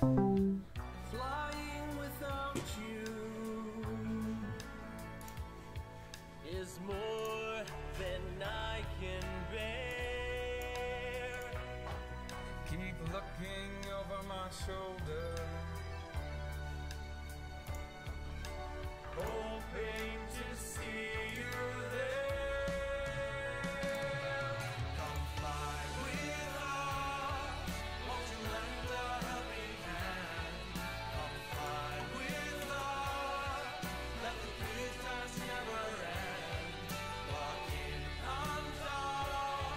Flying without you is more than I can bear. Keep looking over my shoulder, hoping to see you there. Come fly with us, won't you lend a helping hand? Come fly with us, let the good times never end. Walk in on top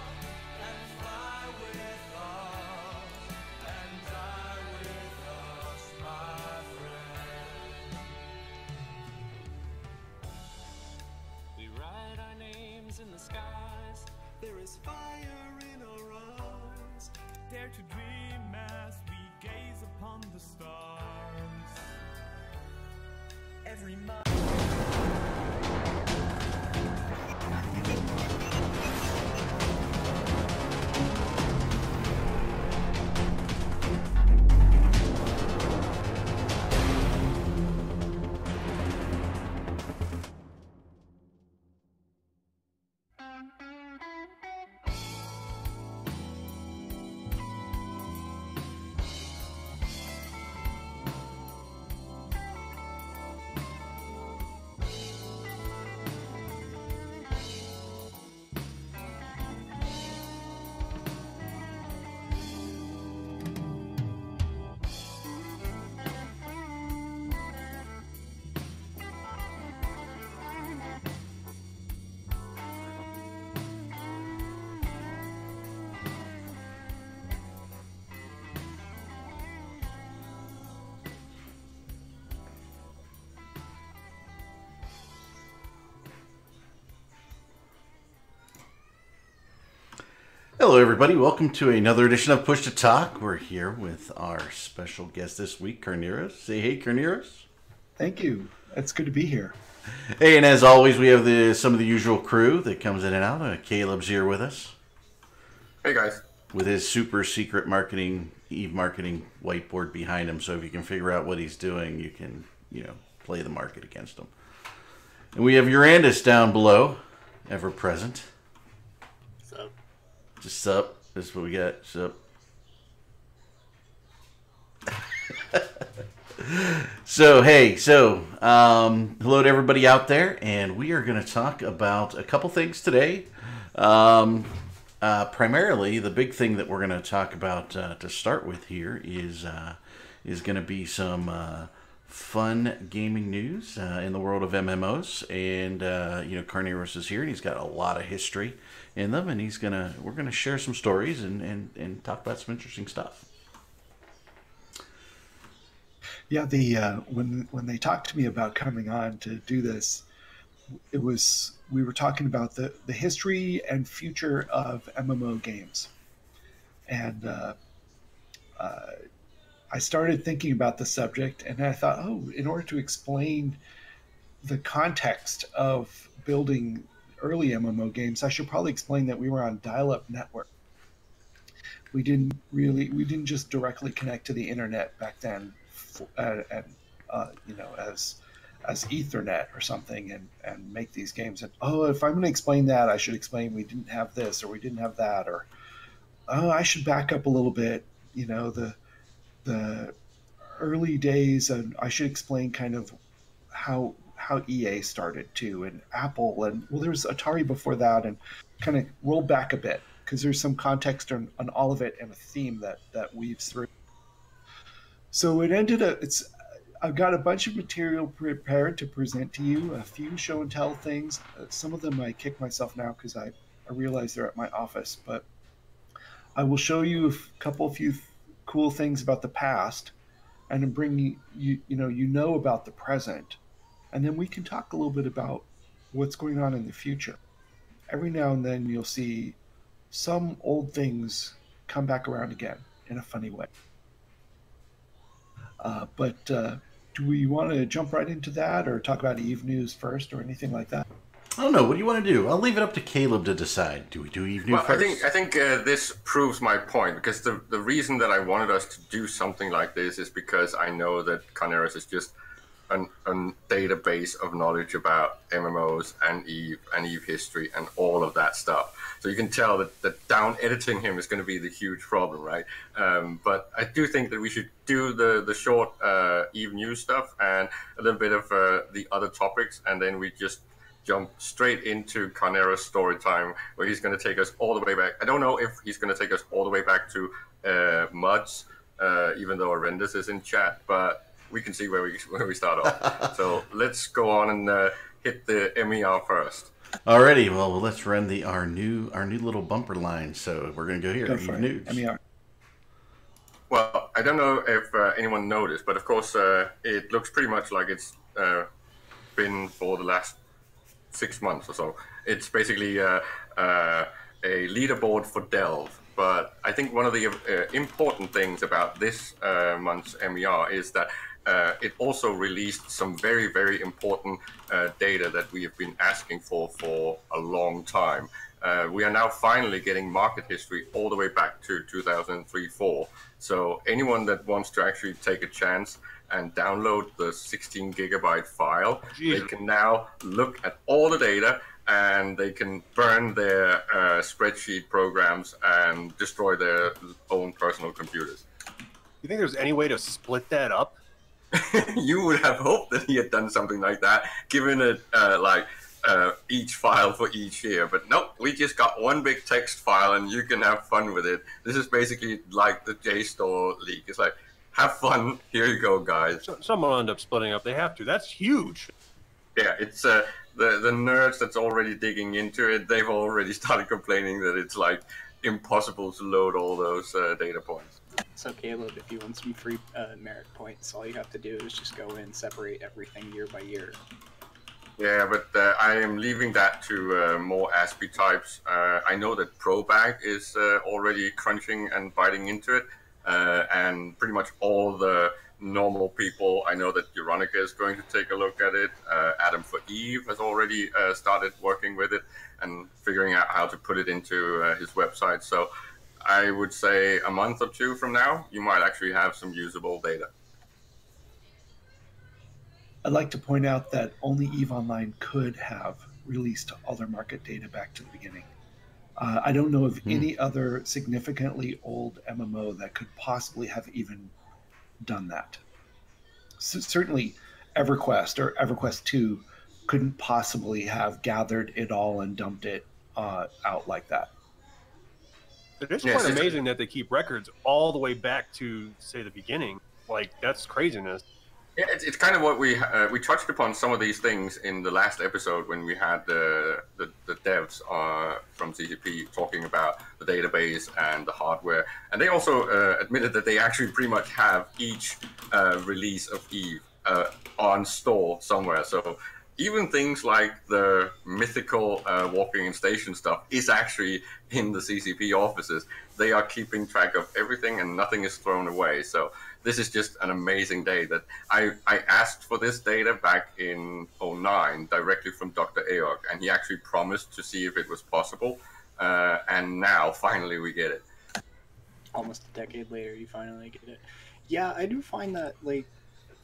and fly with us, and die with us, my friend. We write our names in the skies. There is fire in our eyes. Dare to dream as we gaze upon the stars. Every mind. Hello, everybody. Welcome to another edition of Push to Talk. We're here with our special guest this week, Carneros. Say hey, Carneros. Thank you. It's good to be here. Hey, and as always, we have some of the usual crew that comes in and out. Caleb's here with us. Hey, guys. With his super secret Eve marketing whiteboard behind him. So if you can figure out what he's doing, you can, play the market against him. And we have Urandus down below, ever present. Just sup. This is what we got. Sup. Hello to everybody out there, and we are going to talk about a couple things today. Primarily, the big thing that we're going to talk about to start with here is going to be some fun gaming news in the world of MMOs, and Carneros is here, and he's got a lot of history in them, and we're gonna share some stories and talk about some interesting stuff. Yeah, when they talked to me about coming on to do this, we were talking about the history and future of MMO games, and I started thinking about the subject, and I thought, in order to explain the context of building early MMO games, I should probably explain that we were on dial-up network. We didn't just directly connect to the internet back then, as Ethernet or something, and make these games. And if I'm going to explain that, I should explain we didn't have this or we didn't have that, or I should back up a little bit. The early days, and I should explain kind of how EA started too, and Apple, and there was Atari before that, and kind of roll back a bit because there's some context on all of it and a theme that weaves through. So I've got a bunch of material prepared to present to you, a few show and tell things. Some of them I kick myself now because I realize they're at my office, but I will show you a few cool things about the past, and then bring you about the present, and then we can talk a little bit about what's going on in the future. Every now and then you'll see some old things come back around again in a funny way. But do we want to jump right into that, or talk about Eve news first, or anything like that? I don't know. What do you want to do? I'll leave it up to Caleb to decide. Do we do Eve New Well, first? I think this proves my point, because the reason that I wanted us to do something like this is because I know that Carneros is just a database of knowledge about MMOs and Eve history and all of that stuff. So you can tell that down editing him is going to be the huge problem, right? But I do think that we should do the short Eve news stuff and a little bit of the other topics, and then we just jump straight into Carnero's story time, where he's going to take us all the way back. I don't know if he's going to take us all the way back to Muds, even though Arendis is in chat, but we can see where we start off. So let's go on and hit the MER first. Alrighty, well, let's run our new little bumper line. So we're gonna go here. Go for Eve News. it. MER. Well, I don't know if anyone noticed, but of course it looks pretty much like it's been for the last 6 months or so. It's basically a leaderboard for Delve. But I think one of the important things about this month's MER is that it also released some very, very important data that we have been asking for a long time. We are now finally getting market history all the way back to 2003-04. So anyone that wants to actually take a chance and download the 16 gigabyte file, they can now look at all the data, and they can burn their spreadsheet programs and destroy their own personal computers. You think there's any way to split that up? You would have hoped that he had done something like that, given it each file for each year. But nope, we just got one big text file, and you can have fun with it. This is basically like the JSTOR leak. It's like, have fun. Here you go, guys. So, someone will end up splitting up. They have to. That's huge. Yeah, it's the nerds that's already digging into it. They've already started complaining that it's like impossible to load all those data points. So Caleb, if you want some free merit points, all you have to do is just go in, separate everything year by year. Yeah, but I am leaving that to more ASPII types. I know that ProBag is already crunching and biting into it, and pretty much all the normal people. I know that Euronica is going to take a look at it. Adam for Eve has already started working with it and figuring out how to put it into his website. So I would say a month or two from now, you might actually have some usable data. I'd like to point out that only EVE Online could have released all their market data back to the beginning. I don't know of any other significantly old MMO that could possibly have even done that. Certainly EverQuest or EverQuest 2 couldn't possibly have gathered it all and dumped it out like that. It is quite amazing that they keep records all the way back to, say, the beginning. Like, that's craziness. Yeah, it's kind of what we touched upon some of these things in the last episode when we had the devs from CCP talking about the database and the hardware, and they also admitted that they actually pretty much have each release of Eve on store somewhere. So even things like the mythical walking in station stuff is actually in the CCP offices. They are keeping track of everything, and nothing is thrown away. So this is just an amazing day that I asked for this data back in 2009 directly from Dr. Aok, and he actually promised to see if it was possible. And now finally we get it. Almost a decade later, you finally get it. Yeah, I do find that, like,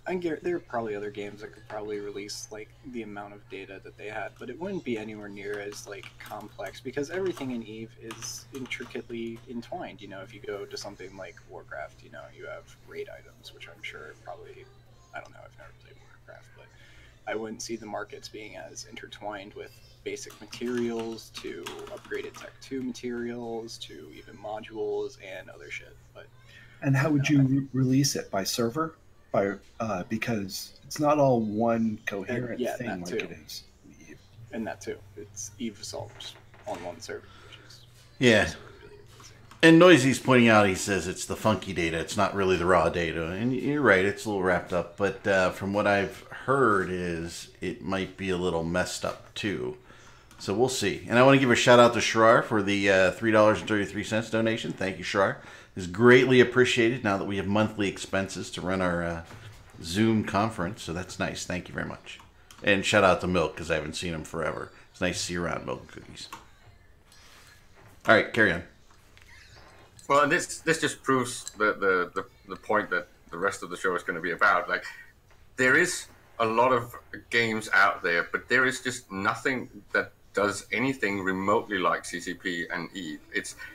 there are probably other games that could probably release like the amount of data that they had, but it wouldn't be anywhere near as like complex because everything in Eve is intricately entwined. You know, if you go to something like Warcraft, you know, you have raid items, which I'm sure probably, I don't know, I've never played Warcraft, but I wouldn't see the markets being as intertwined with basic materials to upgraded Tech 2 materials to even modules and other shit. But and how would you release it? By server? Because it's not all one coherent thing like it is. And that too. It's Eve Assault just on one server, which is yeah. really amazing. And Noisy's pointing out, he says it's the funky data. It's not really the raw data. And you're right, it's a little wrapped up. But from what I've heard is it might be a little messed up too. So we'll see. And I want to give a shout out to Shrar for the $3.33 donation. Thank you, Shrar. It's greatly appreciated now that we have monthly expenses to run our Zoom conference. So that's nice. Thank you very much. And shout out to Milk because I haven't seen him forever. It's nice to see you around, Milk and Cookies. All right, carry on. Well, and this just proves the point that the rest of the show is going to be about. Like, there is a lot of games out there, but there is just nothing that does anything remotely like CCP and EVE.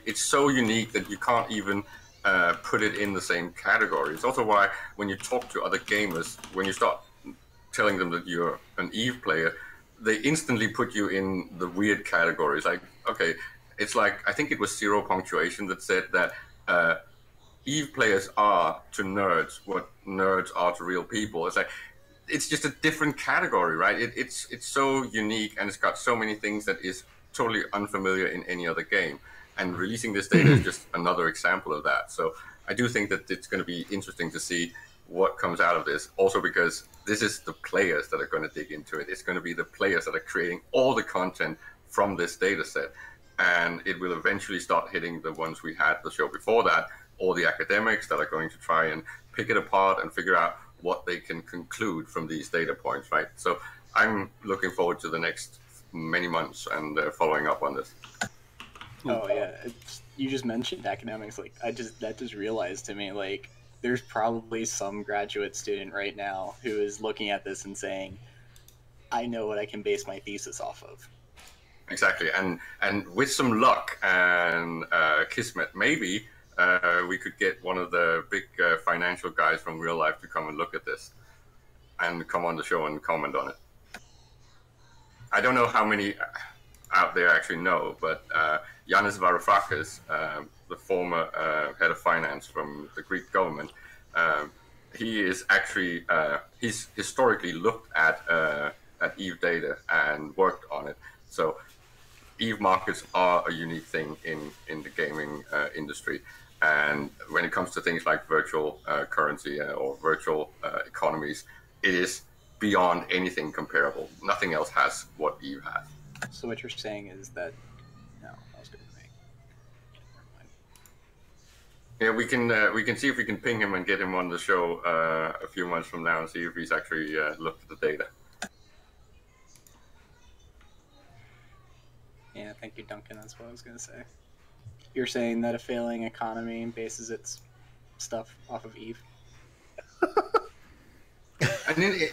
It's so unique that you can't even put it in the same category. It's also why when you talk to other gamers, when you start telling them that you're an EVE player, they instantly put you in the weird categories. Like, okay, it's like, I think it was Zero Punctuation that said that EVE players are to nerds what nerds are to real people. It's like, it's just a different category, right? It's so unique, and it's got so many things that is totally unfamiliar in any other game. And releasing this data is just another example of that. So I do think that it's going to be interesting to see what comes out of this. Also because this is the players that are going to dig into it. It's going to be the players that are creating all the content from this data set. And it will eventually start hitting the ones we had the show before that, or the academics that are going to try and pick it apart and figure out what they can conclude from these data points, right? So I'm looking forward to the next many months and following up on this. Oh yeah, you just mentioned academics. Like that just realized to me, like there's probably some graduate student right now who is looking at this and saying, I know what I can base my thesis off of. Exactly, and with some luck and kismet, maybe we could get one of the big financial guys from real life to come and look at this and come on the show and comment on it. I don't know how many out there actually know, but Yanis Varoufakis, the former head of finance from the Greek government, he is actually, he's historically looked at EVE data and worked on it. So EVE markets are a unique thing in the gaming industry. And when it comes to things like virtual currency or virtual economies, it is beyond anything comparable. Nothing else has what EVE has. So what you're saying is that, no, I was going to make. Never mind. Yeah, we can see if we can ping him and get him on the show a few months from now and see if he's actually looked at the data. Yeah, thank you, Duncan. That's what I was going to say. You're saying that a failing economy bases its stuff off of EVE? And then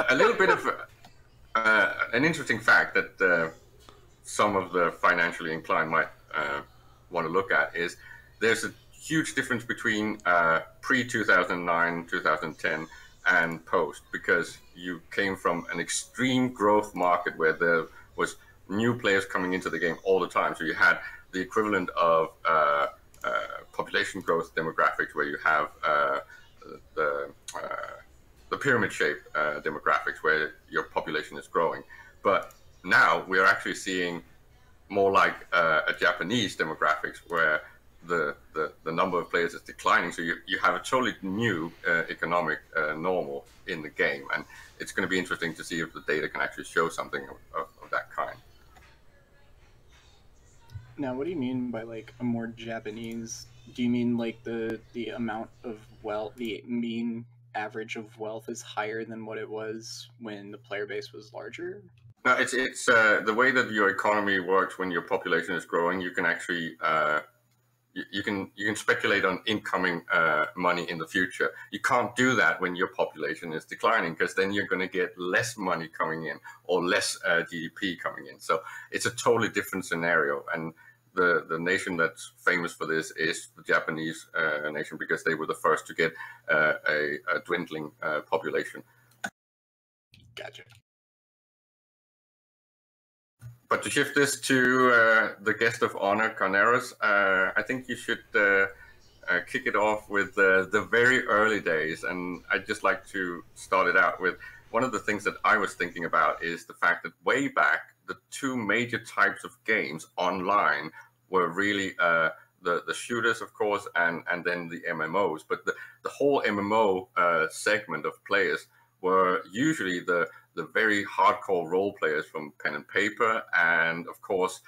a little bit of an interesting fact that some of the financially inclined might want to look at is there's a huge difference between pre-2009, 2010 and post, because you came from an extreme growth market where there was new players coming into the game all the time. So you had the equivalent of population growth demographics, where you have the pyramid shape demographics, where your population is growing. But now we are actually seeing more like a Japanese demographics, where the number of players is declining. So you have a totally new economic normal in the game, and it's going to be interesting to see if the data can actually show something of that kind. Now, what do you mean by like a more Japanese? Do you mean like the amount of wealth, the mean average of wealth is higher than what it was when the player base was larger? No, it's the way that your economy works when your population is growing. You can actually you can speculate on incoming money in the future. You can't do that when your population is declining, because then you're going to get less money coming in or less GDP coming in. So it's a totally different scenario. And the nation that's famous for this is the Japanese nation, because they were the first to get a dwindling population. Gotcha. But to shift this to the guest of honor, Carneros, I think you should kick it off with the very early days. And I'd just like to start it out with one of the things that I was thinking about is the fact that way back, the two major types of games online were really the shooters, of course, and then the MMOs. But the whole MMO segment of players were usually the very hardcore role players from pen and paper, and of course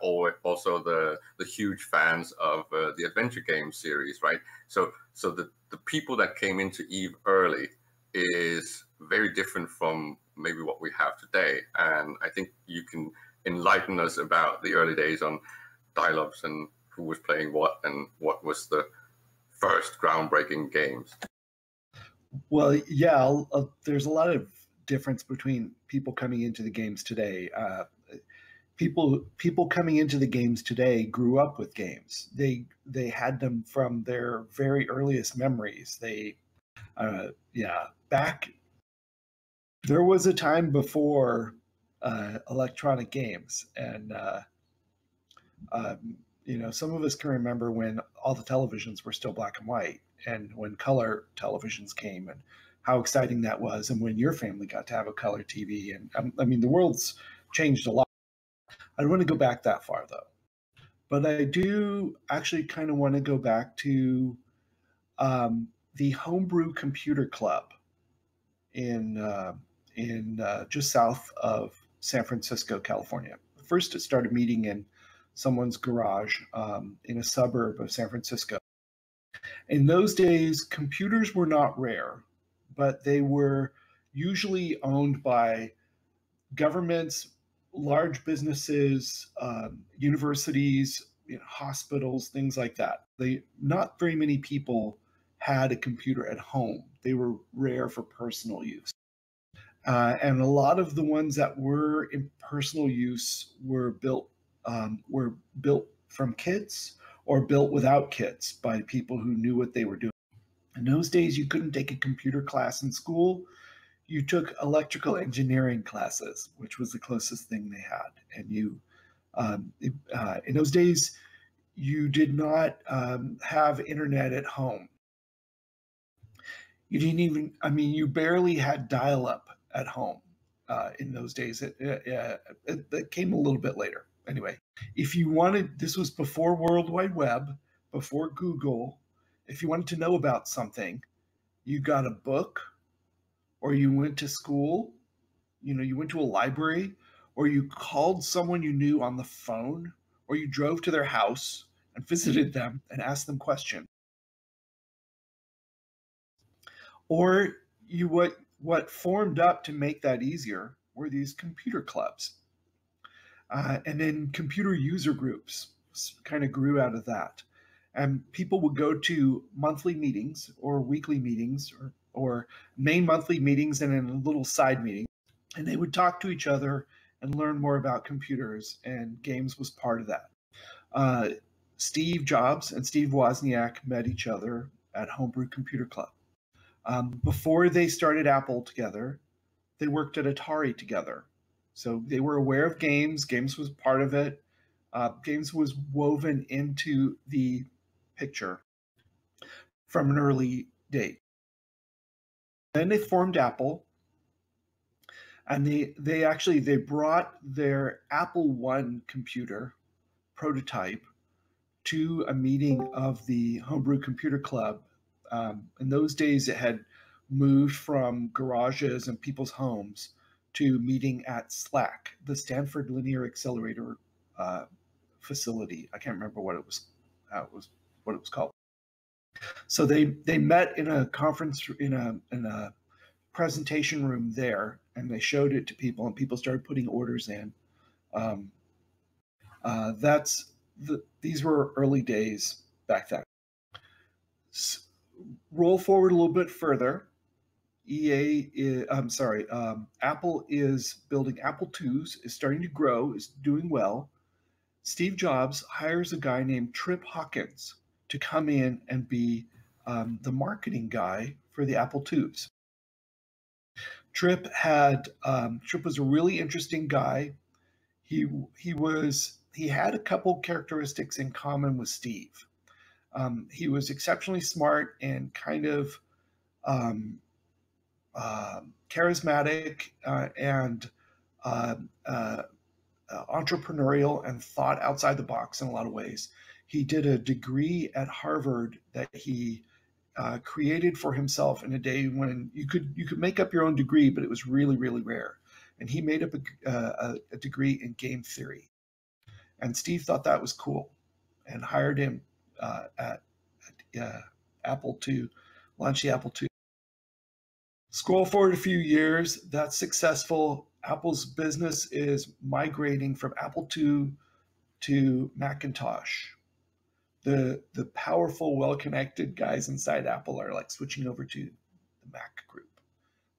also the huge fans of the adventure game series, right? So the people that came into EVE early is very different from maybe what we have today. And I think you can enlighten us about the early days on dial-ups and who was playing what and what was the first groundbreaking games. Well, yeah, there's a lot of difference between people coming into the games today. People coming into the games today grew up with games. They had them from their very earliest memories. Back there was a time before electronic games, and some of us can remember when all the televisions were still black and white, and when color televisions came, and how exciting that was, and when your family got to have a color TV. And I mean, the world's changed a lot. I don't want to go back that far, though. But I do actually kind of want to go back to the Homebrew Computer Club in just south of San Francisco, California. First, it started meeting in someone's garage in a suburb of San Francisco. In those days, computers were not rare, but they were usually owned by governments, large businesses, universities, hospitals, things like that. Not very many people had a computer at home. They were rare for personal use. And a lot of the ones that were in personal use were built from kits or built without kits by people who knew what they were doing. In those days, you couldn't take a computer class in school. You took electrical engineering classes, which was the closest thing they had. And in those days, you did not have internet at home. You didn't even, you barely had dial-up at home in those days. It came a little bit later. Anyway, if you wanted, this was before World Wide Web, before Google. If you wanted to know about something, you got a book, or you went to school, you went to a library, or you called someone you knew on the phone, or you drove to their house and visited them and asked them questions. Or what formed up to make that easier were these computer clubs. And then computer user groups kind of grew out of that. And people would go to monthly meetings or weekly meetings or main monthly meetings and then a little side meeting. And they would talk to each other and learn more about computers, and games was part of that. Steve Jobs and Steve Wozniak met each other at Homebrew Computer Club. Before they started Apple together, they worked at Atari together. So they were aware of games. Games was part of it. Games was woven into the picture from an early date. Then they formed Apple, and they brought their Apple I computer prototype to a meeting of the Homebrew Computer Club. In those days, it had moved from garages and people's homes to meeting at SLAC, the Stanford Linear Accelerator facility. I can't remember what it was called. So they met in a conference in a presentation room there, and they showed it to people, and people started putting orders in. These were early days back then. Roll forward a little bit further. Apple is building Apple IIs, is starting to grow, is doing well. Steve Jobs hires a guy named Trip Hawkins to come in and be the marketing guy for the Apple IIs. Trip was a really interesting guy. He had a couple characteristics in common with Steve. He was exceptionally smart and kind of charismatic and entrepreneurial, and thought outside the box in a lot of ways. He did a degree at Harvard that he created for himself in a day when you could make up your own degree, but it was really, really rare. And he made up a degree in game theory. And Steve thought that was cool and hired him at Apple to launch the Apple II. Scroll forward a few years, that's successful. Apple's business is migrating from Apple II to Macintosh. The powerful, well-connected guys inside Apple are like switching over to the Mac group.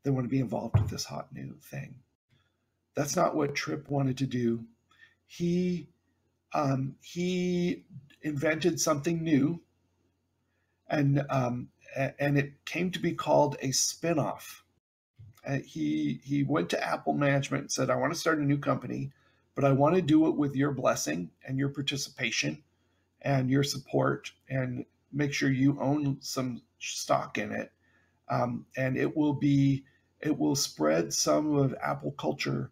They want to be involved with this hot new thing. That's not what Tripp wanted to do. He invented something new, and it came to be called a spinoff. He went to Apple management and said, "I want to start a new company, but I want to do it with your blessing and your participation and your support, and make sure you own some stock in it. And it will spread some of Apple culture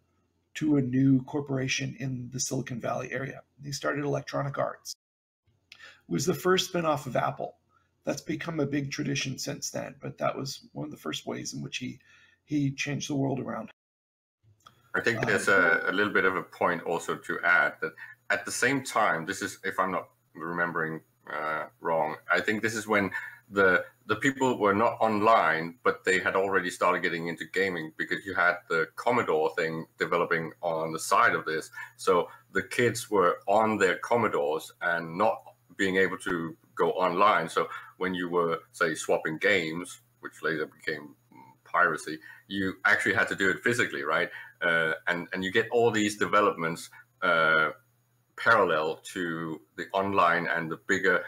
to a new corporation in the Silicon Valley area." He started Electronic Arts. It was the first spinoff of Apple. That's become a big tradition since then, but that was one of the first ways in which he changed the world around. I think there's a little bit of a point also to add that at the same time, this is, if I'm not remembering wrong, I think this is when the people were not online, but they had already started getting into gaming, because you had the Commodore thing developing on the side of this. So the kids were on their Commodores and not being able to go online. So when you were, say, swapping games, which later became piracy, you actually had to do it physically, right? And you get all these developments parallel to the online and the bigger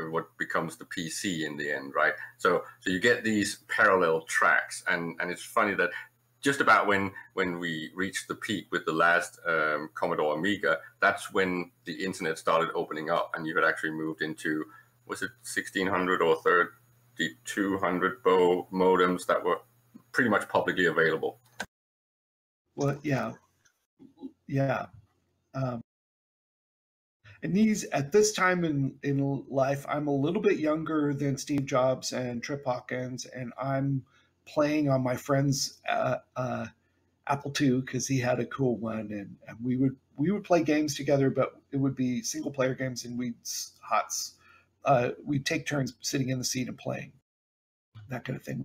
what becomes the PC in the end, right? So you get these parallel tracks, and it's funny that just about when we reached the peak with the last Commodore Amiga, that's when the internet started opening up, and you had actually moved into, was it 1600 or 3200 baud modems that were pretty much publicly available. Well, yeah. And these, at this time in life, I'm a little bit younger than Steve Jobs and Trip Hawkins, and I'm playing on my friend's Apple II because he had a cool one, and we would play games together, but it would be single player games, and we'd take turns sitting in the seat and playing, that kind of thing.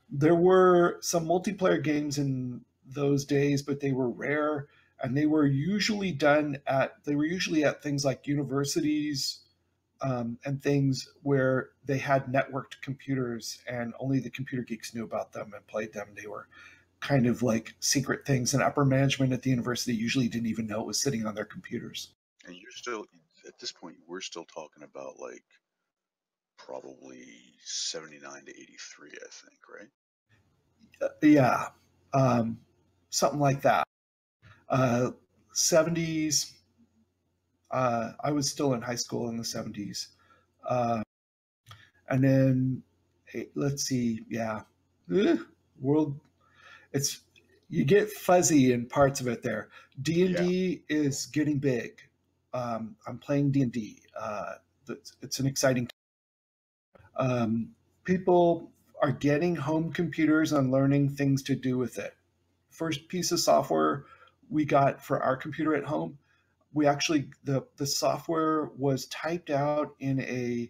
There were some multiplayer games in those days, but they were rare, and they were usually at things like universities and things where they had networked computers, and only the computer geeks knew about them and played them. They were kind of like secret things, and upper management at the university usually didn't even know it was sitting on their computers. And you're still, at this point, we're still talking about like probably 79 to 83, I think, right? Yeah, something like that. 70s. I was still in high school in the 70s. And then, let's see, yeah. You get fuzzy in parts of it there. D&D is getting big. I'm playing D&D. It's an exciting time. People are getting home computers and learning things to do with it. First piece of software we got for our computer at home, we actually, the software was typed out in a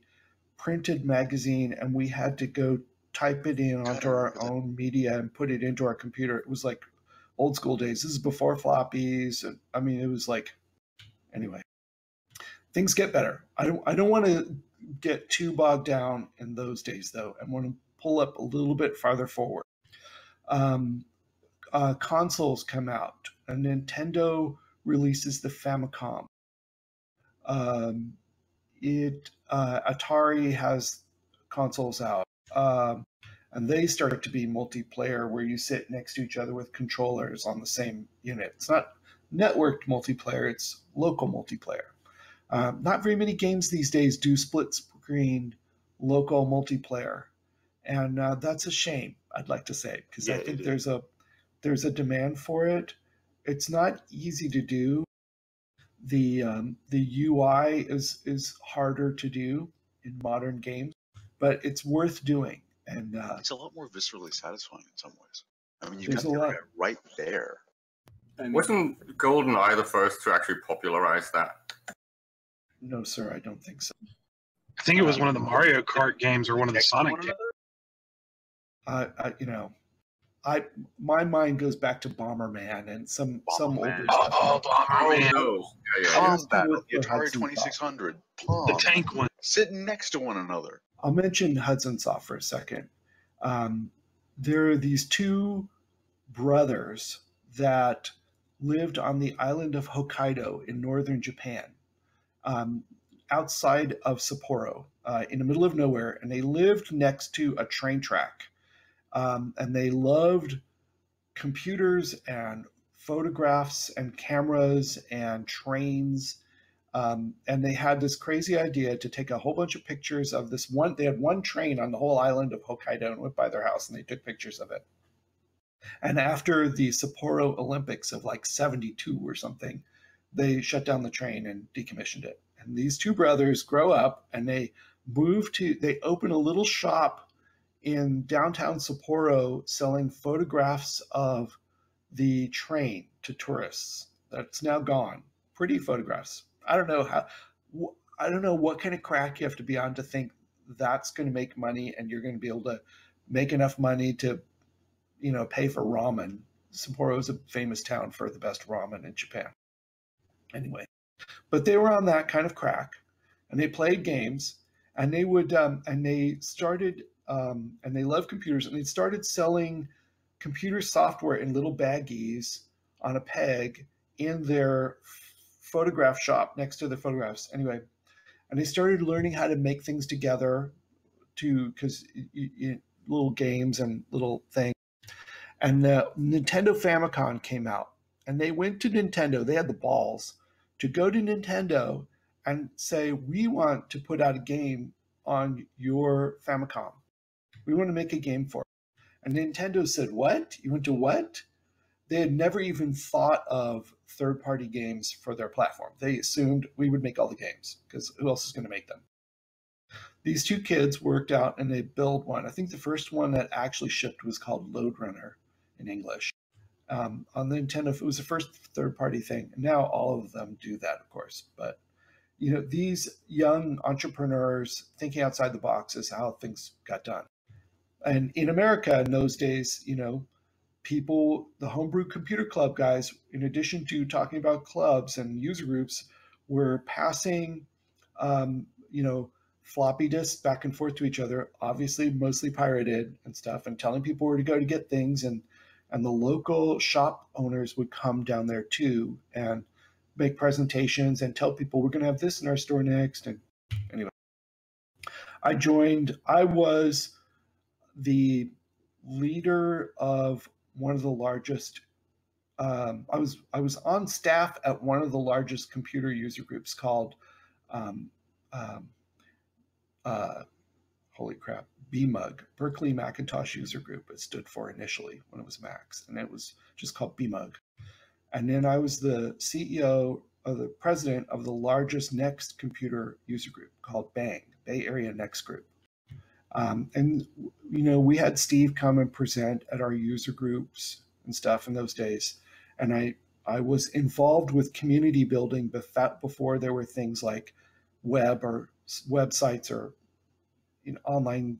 printed magazine, and we had to go type it in onto our own media and put it into our computer. It was like old school days. This is before floppies. And I mean, it was like, anyway, things get better. I don't want to get too bogged down in those days, though. I want to pull up a little bit farther forward. Consoles come out, and Nintendo releases the Famicom. Atari has consoles out, and they start to be multiplayer, where you sit next to each other with controllers on the same unit. It's not networked multiplayer, it's local multiplayer. Not very many games these days do split screen local multiplayer, and that's a shame, I'd like to say, because I think there's a demand for it. It's not easy to do. The UI is harder to do in modern games, but it's worth doing. And it's a lot more viscerally satisfying in some ways. I mean, you There's got a the lot. internet right there. Wasn't GoldenEye the first to actually popularize that? No, sir, I don't think so. I think it was one of the Mario Kart games or one of the Sonic games. You know, my mind goes back to Bomberman and some Bomberman. older stuff. Oh, Bomberman. Those. Yeah, yeah, yeah. Palm Here's the Battle, word the for Atari Hudson Soft. 2600, Palm. The tank one. Sitting next to one another. I'll mention Hudson Soft for a second. There are these two brothers that lived on the island of Hokkaido in northern Japan, outside of Sapporo, in the middle of nowhere, and they lived next to a train track. And they loved computers and photographs and cameras and trains. And they had this crazy idea to take a whole bunch of pictures of this one. They had one train on the whole island of Hokkaido and went by their house and they took pictures of it. And after the Sapporo Olympics of like 72 or something, they shut down the train and decommissioned it. And these two brothers grow up and they open a little shop in downtown Sapporo selling photographs of the train to tourists. That's now gone. Pretty photographs. I don't know what kind of crack you have to be on to think that's going to make money and you're going to be able to make enough money to, pay for ramen. Sapporo is a famous town for the best ramen in Japan. Anyway, but they were on that kind of crack, and they played games, and they would, and they started, and they loved computers, and they started selling computer software in little baggies on a peg in their photograph shop next to the photographs. Anyway, and they started learning how to make things together, because little games and little things. And the Nintendo Famicom came out, and they went to Nintendo. They had the balls to go to Nintendo and say, we want to put out a game on your Famicom. We want to make a game for it. And Nintendo said, what? You went to what? They had never even thought of third-party games for their platform. They assumed we would make all the games, because who else is going to make them? These two kids worked out and they built one. I think the first one that actually shipped was called Lode Runner in English. On the Nintendo, it was the first third-party thing. And now all of them do that, of course. But these young entrepreneurs thinking outside the box is how things got done. And in America in those days, people, the Homebrew Computer Club guys, in addition to talking about clubs and user groups, were passing, floppy disks back and forth to each other, obviously mostly pirated and stuff, and telling people where to go to get things. And the local shop owners would come down there too and make presentations and tell people we're going to have this in our store next. And anyway, I was the leader of one of the largest, I was on staff at one of the largest computer user groups called, holy crap, BMUG, Berkeley Macintosh User Group. It stood for initially when it was Macs, and it was just called BMUG. And then I was the CEO of the president of the largest Next computer user group called BANG, Bay Area Next Group. And we had Steve come and present at our user groups and stuff in those days. And I was involved with community building before there were things like web or websites or online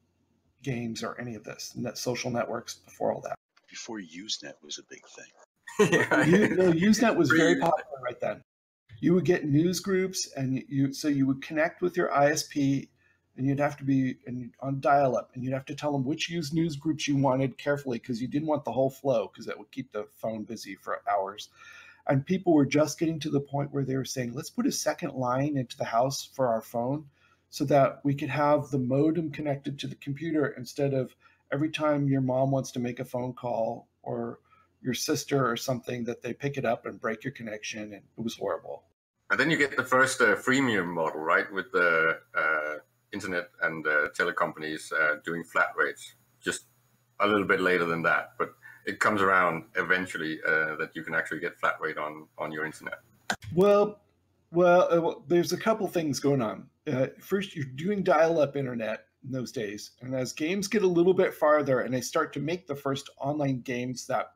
games or any of this, social networks before all that. Before Usenet was a big thing. Usenet was very popular right then. You would get news groups, and you would connect with your ISP, and you'd have to be on dial-up, and you'd have to tell them which news groups you wanted carefully, because you didn't want the whole flow, because that would keep the phone busy for hours. And people were just getting to the point where they were saying, let's put a second line into the house for our phone so that we could have the modem connected to the computer, instead of every time your mom wants to make a phone call or your sister or something that they pick it up and break your connection. And it was horrible. And then you get the first freemium model, right, with the internet and tele companies doing flat rates, just a little bit later than that. But it comes around eventually that you can actually get flat rate on your internet. Well, there's a couple things going on. First, you're doing dial-up internet in those days. And as games get a little bit farther and they start to make the first online games that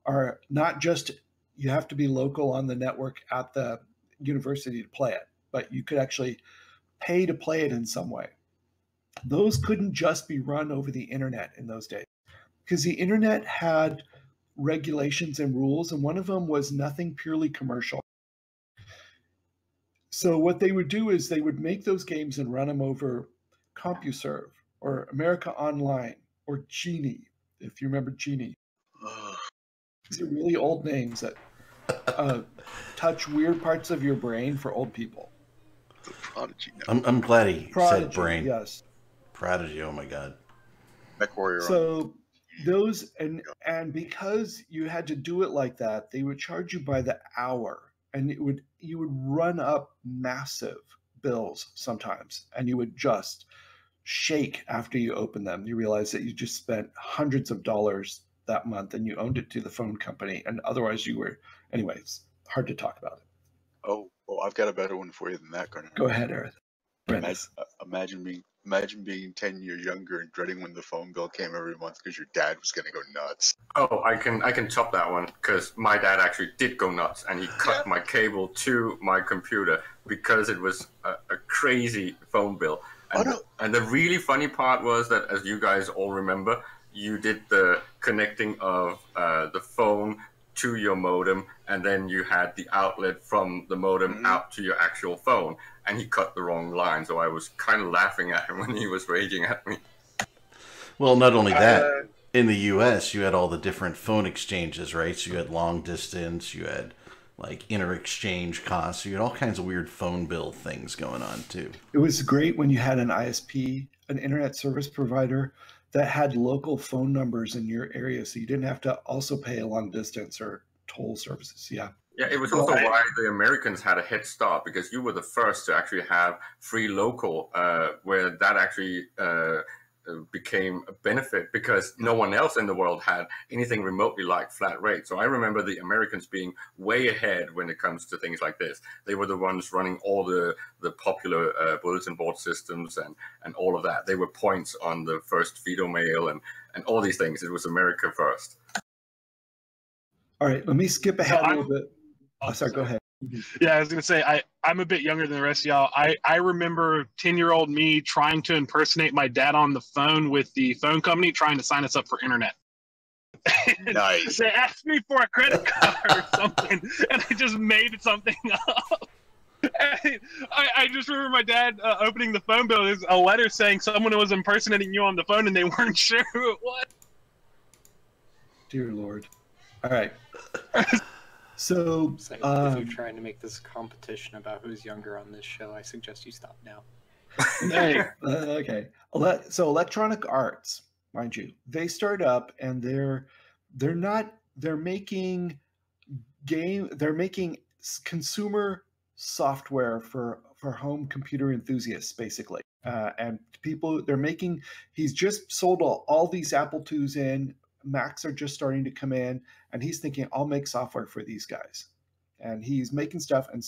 are not just, you have to be local on the network at the university to play it, but you could actually pay to play it in some way. those couldn't just be run over the internet in those days, because the internet had regulations and rules, and one of them was nothing purely commercial. So what they would do is they would make those games and run them over CompuServe or America Online or Genie, if you remember Genie. Ugh. These are really old names that touch weird parts of your brain for old people. The Prodigy. No. I'm glad he Prodigy, said brain. yes. Prodigy. Oh my god. MechWarrior. So those and because you had to do it like that, they would charge you by the hour, and you would run up massive bills sometimes, and you would just shake after you open them. You realize that you just spent hundreds of dollars that month, and you owned it to the phone company, and otherwise you were. Anyways, hard to talk about it. Oh, I've got a better one for you than that, Garner. Go ahead, Eric. Imagine being 10 years younger and dreading when the phone bill came every month because your dad was gonna go nuts. Oh, I can top that one because my dad actually did go nuts and he cut my cable to my computer because it was a crazy phone bill. And, and the really funny part was that, as you guys all remember, you did the connecting of the phone to your modem, and then you had the outlet from the modem out to your actual phone, and he cut the wrong line, so I was kind of laughing at him when he was raging at me. Well, not only that, in the U.S., you had all the different phone exchanges, right? So you had long distance, you had like inter-exchange costs, so you had all kinds of weird phone bill things going on too. It was great when you had an ISP, an internet service provider, that had local phone numbers in your area, so you didn't have to also pay a long distance or toll services. Yeah. Yeah, it was also why the Americans had a head start, because you were the first to actually have free local, where that actually became a benefit because no one else in the world had anything remotely like flat rate. So I remember the Americans being way ahead when it comes to things like this. They were the ones running all the popular bulletin board systems and all of that. They were points on the first Fido mail and all these things. It was America first. All right, let me skip ahead a little bit. Oh, sorry, go ahead. Yeah, I was going to say, I'm a bit younger than the rest of y'all. I remember 10-year-old me trying to impersonate my dad on the phone with the phone company, trying to sign us up for internet. Nice. They asked me for a credit card or something, and I just made something up. I just remember my dad opening the phone bill. There's a letter saying someone was impersonating you on the phone, and they weren't sure who it was. Dear Lord. All right. So, if you're trying to make this a competition about who's younger on this show, I suggest you stop now. Hey. Okay. So Electronic Arts, mind you, they start up and they're making consumer software for home computer enthusiasts, basically. And people, he's just sold all these Apple IIs in. Macs are just starting to come in, and he's thinking, I'll make software for these guys. And he's making stuff, and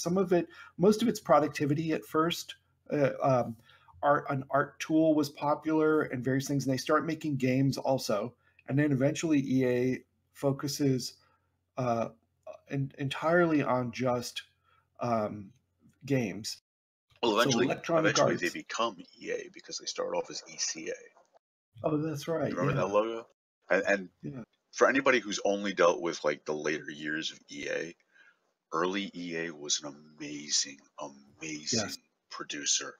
most of it's productivity at first. An art tool was popular and various things, and they start making games also. And then eventually EA focuses entirely on just games. Well, eventually Arts, they become EA because they start off as ECA. Oh, that's right. Remember that logo? And yeah. For anybody who's only dealt with like the later years of EA, early EA was an amazing Yes. producer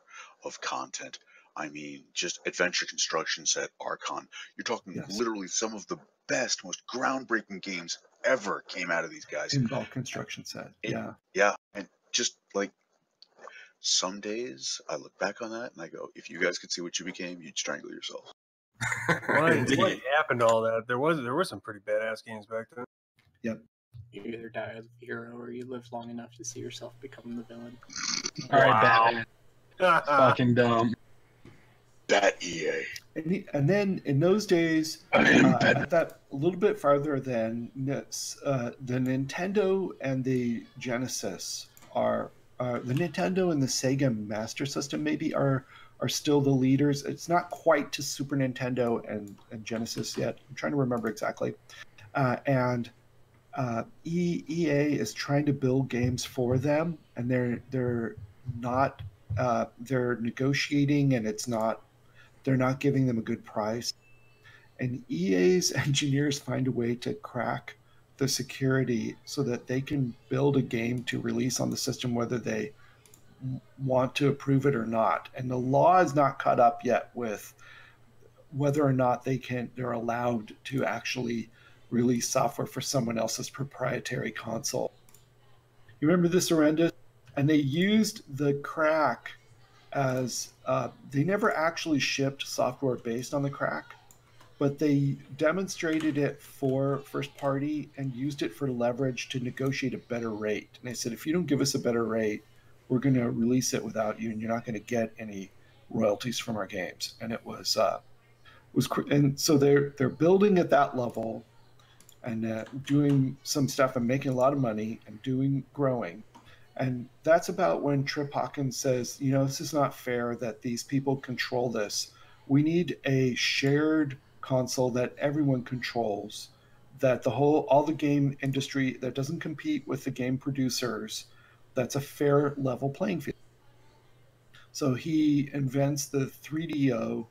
of content. I mean, just Adventure Construction Set, Archon. You're talking literally some of the best, most groundbreaking games ever came out of these guys. Pinball Construction Set. Yeah. Yeah. And just like some days I look back on that and I go, if you guys could see what you became, you'd strangle yourself. What happened to all that? There were some pretty badass games back then. Yep. You either die as a hero or you live long enough to see yourself become the villain. All right, Batman. Fucking dumb. Bat EA. And then in those days, at that a little bit farther than the Nintendo and the Genesis are the Nintendo and the Sega Master System maybe are still the leaders. It's not quite to Super Nintendo and Genesis yet. I'm trying to remember exactly. And EA is trying to build games for them, and they're not. They're negotiating, and they're not giving them a good price. And EA's engineers find a way to crack the security so that they can build a game to release on the system whether they want to approve it or not. And the law is not caught up yet with whether or not they're allowed to actually release software for someone else's proprietary console. You remember this, Horrendous? And they used the crack as they never actually shipped software based on the crack, but they demonstrated it for first party and used it for leverage to negotiate a better rate. And they said, if you don't give us a better rate, we're going to release it without you, and you're not going to get any royalties from our games. And it was and so they're building at that level and doing some stuff and making a lot of money and growing. And that's about when Trip Hawkins says, this is not fair that these people control this. We need a shared console that everyone controls, that all the game industry that doesn't compete with the game producers, that's a fair level playing field. So he invents the 3DO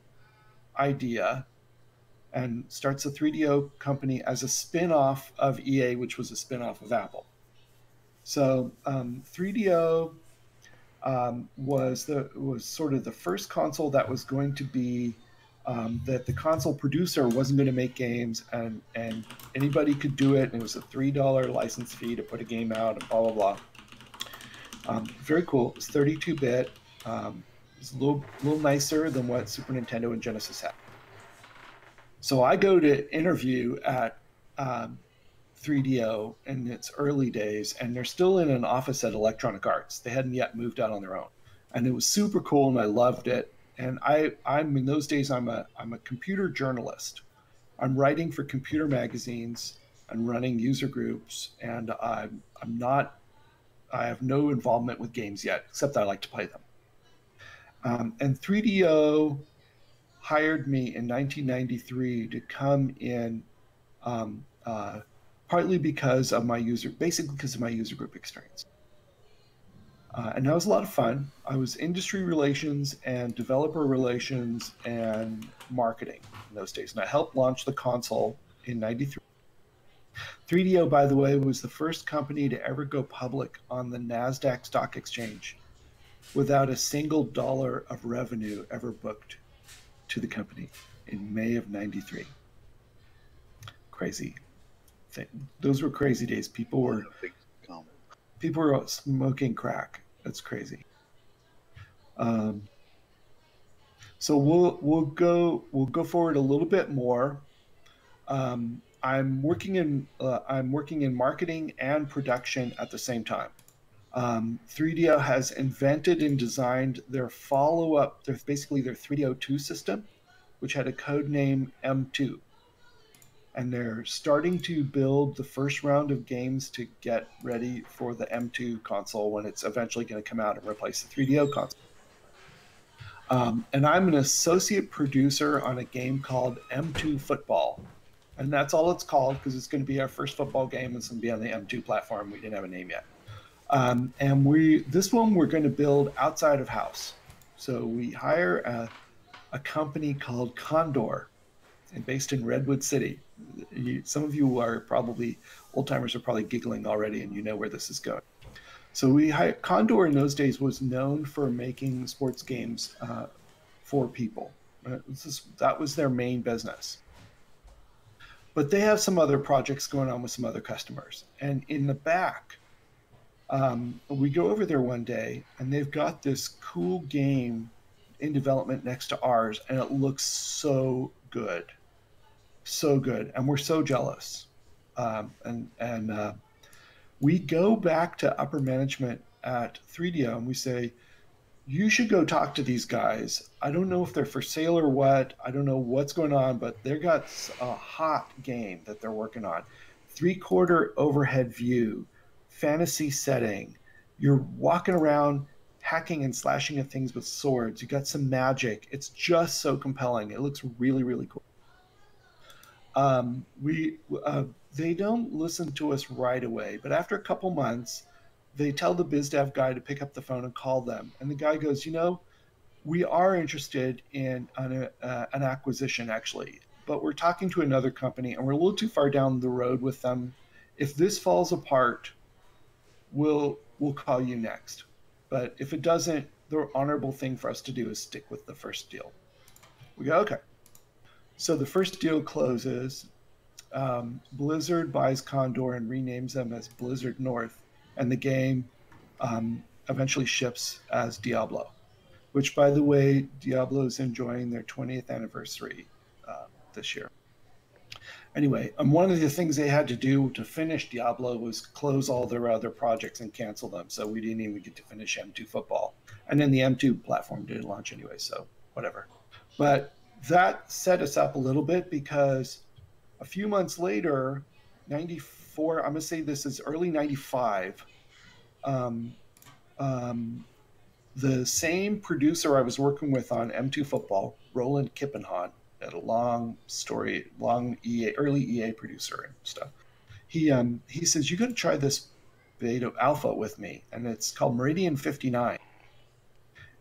idea and starts a 3DO company as a spin-off of EA, which was a spin-off of Apple. So 3DO was sort of the first console that was going to be that the console producer wasn't going to make games, and anybody could do it, and it was a $3 license fee to put a game out, and blah blah blah. Very cool. It was 32-bit. It was a little nicer than what Super Nintendo and Genesis had. So I go to interview at 3DO in its early days, and they're still in an office at Electronic Arts. They hadn't yet moved out on their own, and it was super cool, and I loved it. And I'm in those days I'm a computer journalist. I'm writing for computer magazines and running user groups, and I have no involvement with games yet, except I like to play them. And 3DO hired me in 1993 to come in, partly because of basically because of my user group experience. And that was a lot of fun. I was industry relations and developer relations and marketing in those days. And I helped launch the console in 93. 3DO, by the way, was the first company to ever go public on the NASDAQ stock exchange without a single dollar of revenue ever booked to the company in May of 93. Crazy thing. Those were crazy days. People were smoking crack. That's crazy. So we'll go forward a little bit more. I'm working in marketing and production at the same time. 3DO has invented and designed their follow-up, basically their 3DO2 system, which had a code name M2. And they're starting to build the first round of games to get ready for the M2 console when it's eventually going to come out and replace the 3DO console. And I'm an associate producer on a game called M2 Football. And that's all it's called because it's going to be our first football game. It's going to be on the M2 platform. We didn't have a name yet. And this one we're going to build outside of house. So we hire a company called Condor, and based in Redwood City. Some of you are probably, old-timers are probably giggling already, and you know where this is going. So Condor in those days was known for making sports games for people. That was their main business. But they have some other projects going on with some other customers. And in the back, we go over there one day, and they've got this cool game in development next to ours, and it looks so good. So good. And we're so jealous. We go back to upper management at 3DO, and we say, you should go talk to these guys. I don't know if they're for sale or what. I don't know what's going on, but they've got a hot game that they're working on. 3/4 overhead view, fantasy setting. You're walking around hacking and slashing at things with swords. You got some magic. It's just so compelling. It looks really, really cool. They don't listen to us right away, but after a couple months, they tell the biz dev guy to pick up the phone and call them. And the guy goes, we are interested in an acquisition, actually, but we're talking to another company, and we're a little too far down the road with them. If this falls apart, we'll call you next. But if it doesn't, the honorable thing for us to do is stick with the first deal. We go, okay. So the first deal closes. Blizzard buys Condor and renames them as Blizzard North, and the game eventually ships as Diablo, which, by the way, Diablo is enjoying their 20th anniversary this year. Anyway, one of the things they had to do to finish Diablo was close all their other projects and cancel them, so we didn't even get to finish M2 Football. And then the M2 platform didn't launch anyway, so whatever. But that set us up a little bit, because a few months later, 94, I'm going to say this is early 95, the same producer I was working with on M2 Football, Roland Kippenhahn, had a long early EA producer and stuff. He says, "You got to try this beta alpha with me," and it's called Meridian 59,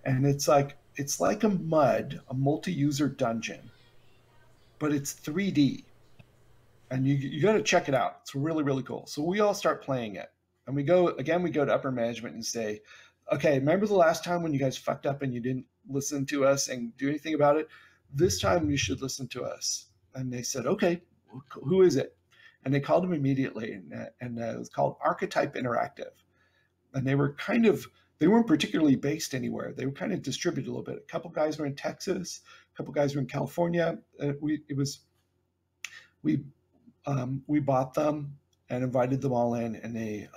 and it's like a MUD, a multi-user dungeon, but it's 3D, and you got to check it out. It's really, really cool. So we all start playing it, and we go to upper management and say, "Okay, remember the last time when you guys fucked up and you didn't listen to us and do anything about it? This time you should listen to us." And they said, "Okay, who is it?" And they called him immediately, and it was called Archetype Interactive. And they weren't particularly based anywhere. They were kind of distributed a little bit. A couple guys were in Texas, a couple guys were in California. We bought them and invited them all in, and they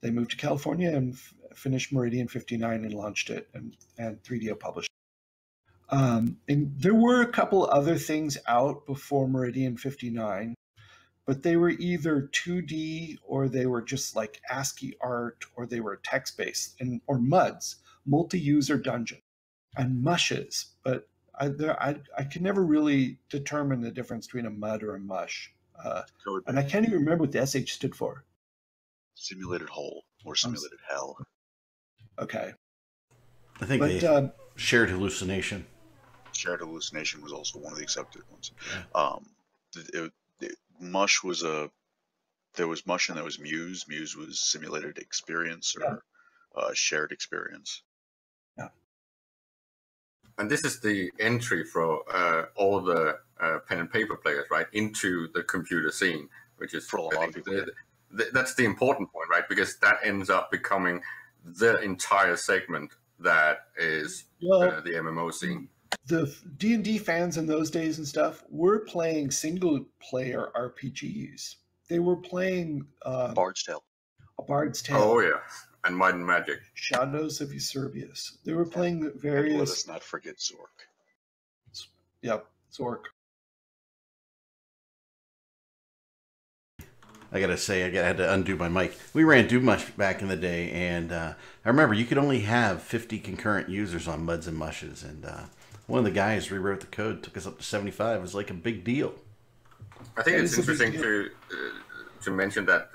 moved to California and finished Meridian 59 and launched it, and 3DO published it. And there were a couple other things out before Meridian 59, but they were either 2D or they were just like ASCII art, or they were text-based, or MUDs, multi-user dungeon, and mushes. But I can never really determine the difference between a MUD or a mush. And I can't even remember what the SH stood for. Simulated hole or simulated hell. Okay. I think they shared hallucination. Shared hallucination was also one of the accepted ones. Yeah. Mush was there was Mush and there was Muse. Muse was simulated experience or shared experience. Yeah. And this is the entry for all the pen and paper players, right, into the computer scene, which is For a lot of people. That's the important point, right? Because that ends up becoming the entire segment that is the MMO scene. The D&D fans in those days and stuff were playing single-player RPGs. They were playing Bard's Tale. A Bard's Tale. Oh, yeah. And Might and Magic. Shadows of Eusebius. They were playing And let various... us not forget Zork. Yep, Zork. I gotta say, I had to undo my mic. We ran Doomush back in the day, and I remember you could only have 50 concurrent users on MUDs and Mushes, and one of the guys rewrote the code, took us up to 75. It was like a big deal. I think it's interesting to mention that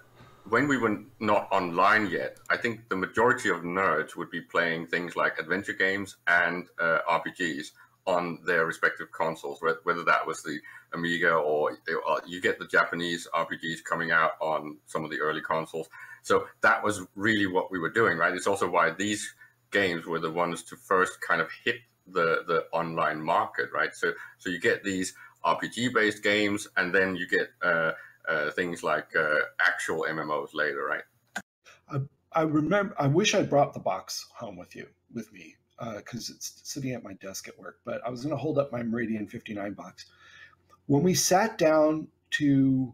when we were not online yet, I think the majority of nerds would be playing things like adventure games and RPGs on their respective consoles, whether that was the Amiga or you get the Japanese RPGs coming out on some of the early consoles. So that was really what we were doing, right? It's also why these games were the ones to first kind of hit the online market, right? So you get these RPG-based games, and then you get things like actual MMOs later, right? I remember. I wish I brought the box home with me because it's sitting at my desk at work. But I was going to hold up my Meridian 59 box. When we sat down to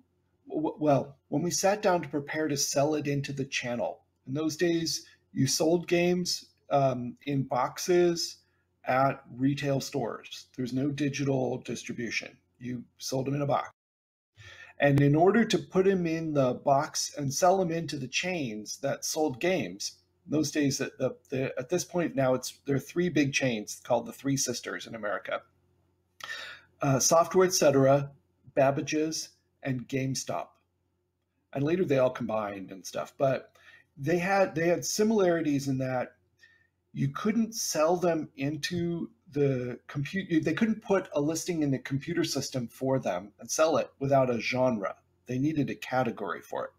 prepare to sell it into the channel, in those days you sold games in boxes at retail stores. There's no digital distribution. You sold them in a box. And in order to put them in the box and sell them into the chains that sold games, in those days, at this point now, there are three big chains called the Three Sisters in America. Software Etc., Babbage's, and GameStop. And later they all combined and stuff. But they had similarities in that you couldn't sell them into the computer. They couldn't put a listing in the computer system for them and sell it without a genre. They needed a category for it.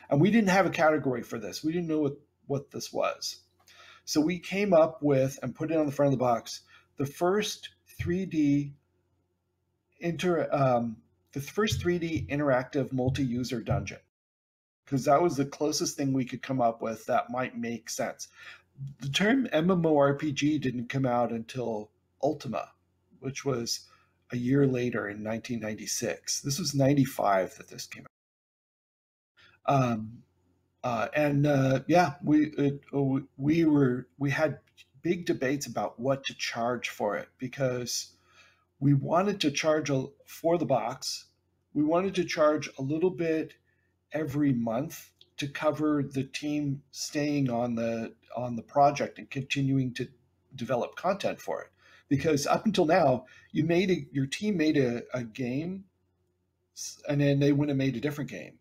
And we didn't have a category for this. We didn't know what this was. So we came up with, and put it on the front of the box, the first 3D interactive multi-user dungeon, because that was the closest thing we could come up with that might make sense. The term MMORPG didn't come out until Ultima, which was a year later in 1996. This was 95 that this came out. We had big debates about what to charge for it, because we wanted to charge for the box. We wanted to charge a little bit every month to cover the team staying on the project and continuing to develop content for it. Because up until now, your team made a game, and then they went and made a different game,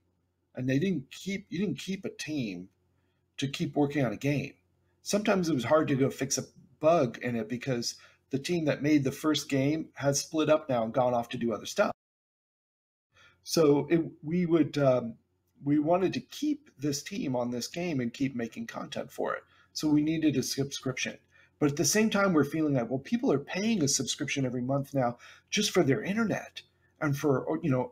and you didn't keep a team to keep working on a game. Sometimes it was hard to go fix a bug in it because the team that made the first game has split up now and gone off to do other stuff. So we wanted to keep this team on this game and keep making content for it. So we needed a subscription. But at the same time, we're feeling like, well, people are paying a subscription every month now just for their internet and for,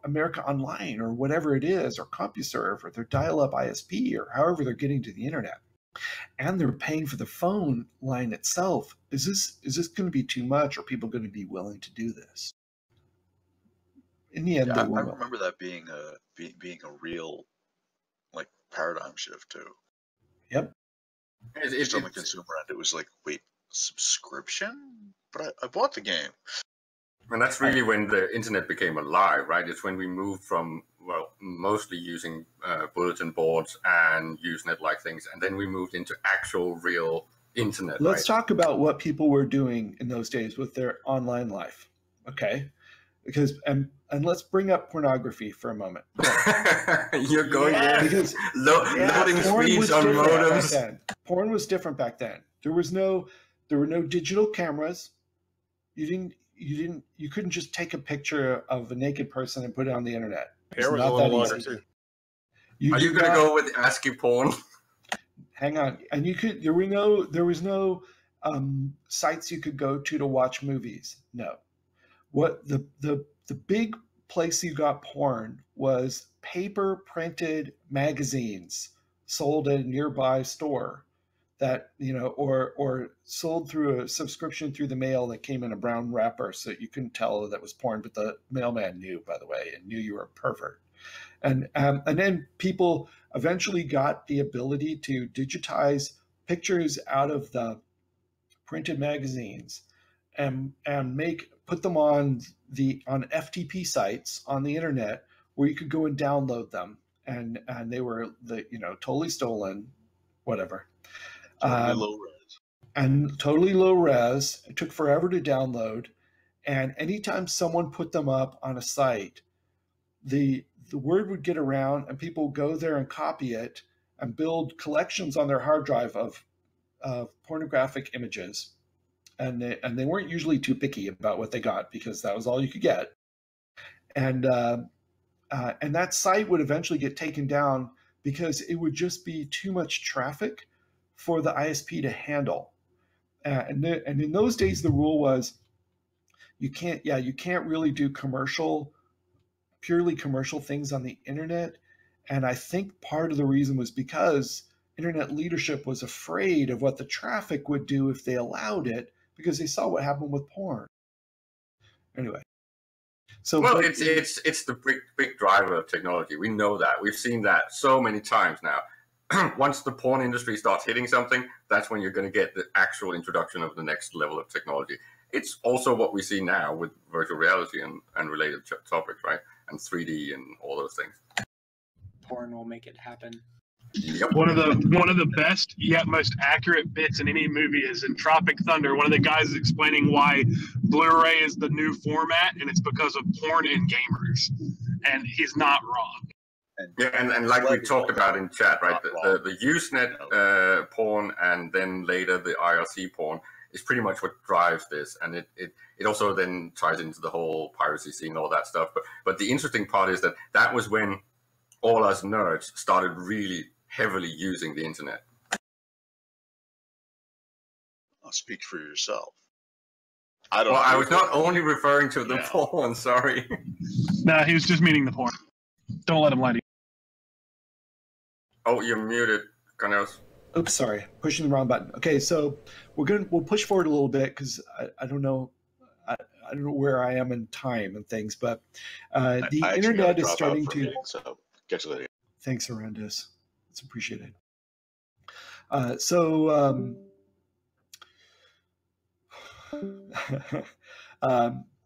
America Online or whatever it is, or CompuServe, or their dial-up ISP, or however they're getting to the internet. And they're paying for the phone line itself. Is this going to be too much? Are people going to be willing to do this? In the end, I remember that being a real paradigm shift too. Yep. It's on the consumer end. It was like, wait, subscription? But I bought the game. And that's really when the internet became alive, right? It's when we moved from, mostly using bulletin boards and Usenet-like things, and then we moved into actual real internet. Let's talk about what people were doing in those days with their online life, okay? Because and let's bring up pornography for a moment. You're going because loading speeds on modems. Porn was different back then. There were no digital cameras. You couldn't just take a picture of a naked person and put it on the internet. Hair was a little longer too. Are you going to go with ASCII porn? Hang on, and there was no sites you could go to watch movies. No, what the big place you got porn was paper printed magazines sold at a nearby store that or sold through a subscription through the mail that came in a brown wrapper, so you couldn't tell that was porn, but the mailman knew, by the way, and knew you were a pervert. And then people eventually got the ability to digitize pictures out of the printed magazines and put them on FTP sites on the internet where you could go and download them, and they were totally stolen, whatever. Totally low res. And totally low res. It took forever to download. And anytime someone put them up on a site, the word would get around and people would go there and copy it and build collections on their hard drive of pornographic images. And they weren't usually too picky about what they got because that was all you could get. And that site would eventually get taken down because it would just be too much traffic for the ISP to handle. And in those days, the rule was you can't really do purely commercial things on the internet. And I think part of the reason was because internet leadership was afraid of what the traffic would do if they allowed it, because they saw what happened with porn. Anyway. It's the big driver of technology. We know that. We've seen that so many times now. Once the porn industry starts hitting something, that's when you're going to get the actual introduction of the next level of technology. It's also what we see now with virtual reality and related topics, right? And 3D and all those things. Porn will make it happen. Yep. One of the best yet most accurate bits in any movie is in Tropic Thunder. One of the guys is explaining why Blu-ray is the new format, and it's because of porn and gamers. And he's not wrong. Yeah, and like we Web is talked like about in chat, right? not The Usenet porn and then later the IRC porn is pretty much what drives this, and it also then ties into the whole piracy scene and all that stuff. But the interesting part is that was when all us nerds started really heavily using the internet. Speak for yourself. I don't. Well, know. I was not only referring to the Yeah. porn. Sorry. Nah, he was just meaning the porn. Don't let him lie to you. Oh, you're muted, Cornelius. Oops, sorry, pushing the wrong button. Okay, so we'll push forward a little bit because I don't know. I don't know where I am in time and things, but the I actually gotta internet is drop out starting for a to. meeting, so catch you later. Thanks, Arendis. It's appreciated.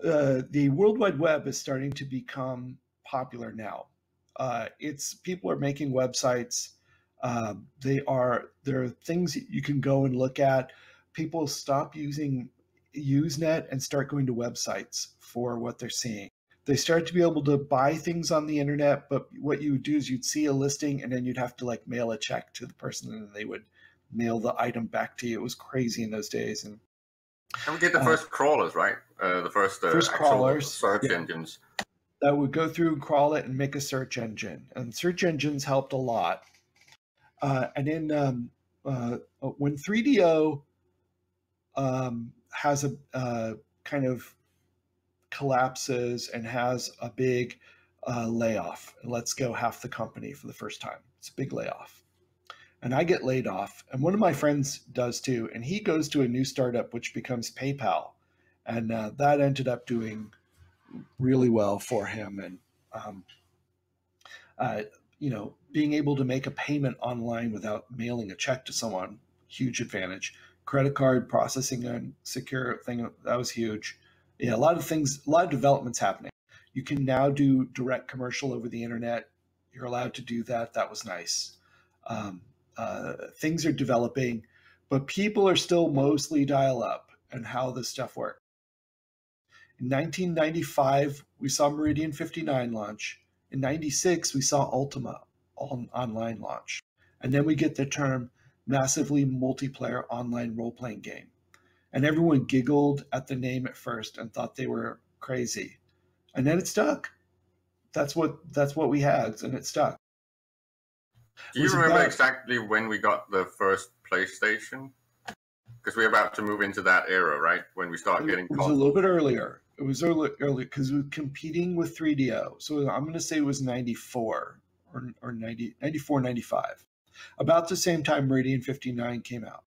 The World Wide Web is starting to become popular now. It's people are making websites. There are things that you can go and look at. People stop using Usenet and start going to websites for what they're seeing. They start to be able to buy things on the internet, but what you would do is you'd see a listing and then you'd have to like mail a check to the person and they would mail the item back to you. It was crazy in those days. And we get the first crawlers, right? The first actual crawlers, search engines. That would go through and crawl it and make a search engine. And search engines helped a lot. And then when 3DO has a kind of collapses and has a big layoff and lets go half the company for the first time. It's a big layoff. And I get laid off. And one of my friends does too. And he goes to a new startup, which becomes PayPal. And that ended up doing really well for him. And, being able to make a payment online without mailing a check to someone, huge advantage. Credit card processing and secure thing, that was huge. Yeah, a lot of developments happening. You can now do direct commercial over the internet. You're allowed to do that. That was nice. Things are developing, but people are still mostly dial up and how this stuff works. In 1995, we saw Meridian 59 launch. In 96, we saw Ultima online launch. And then we get the term massively multiplayer online role-playing game. And everyone giggled at the name at first and thought they were crazy. And then it stuck. That's what we had, and it stuck. Do you remember exactly when we got the first PlayStation? Because we're about to move into that era, right? When we start getting consoles. It was a little bit earlier. It was early because we were competing with 3DO. So I'm going to say it was 94 or 94, 95. About the same time Meridian 59 came out.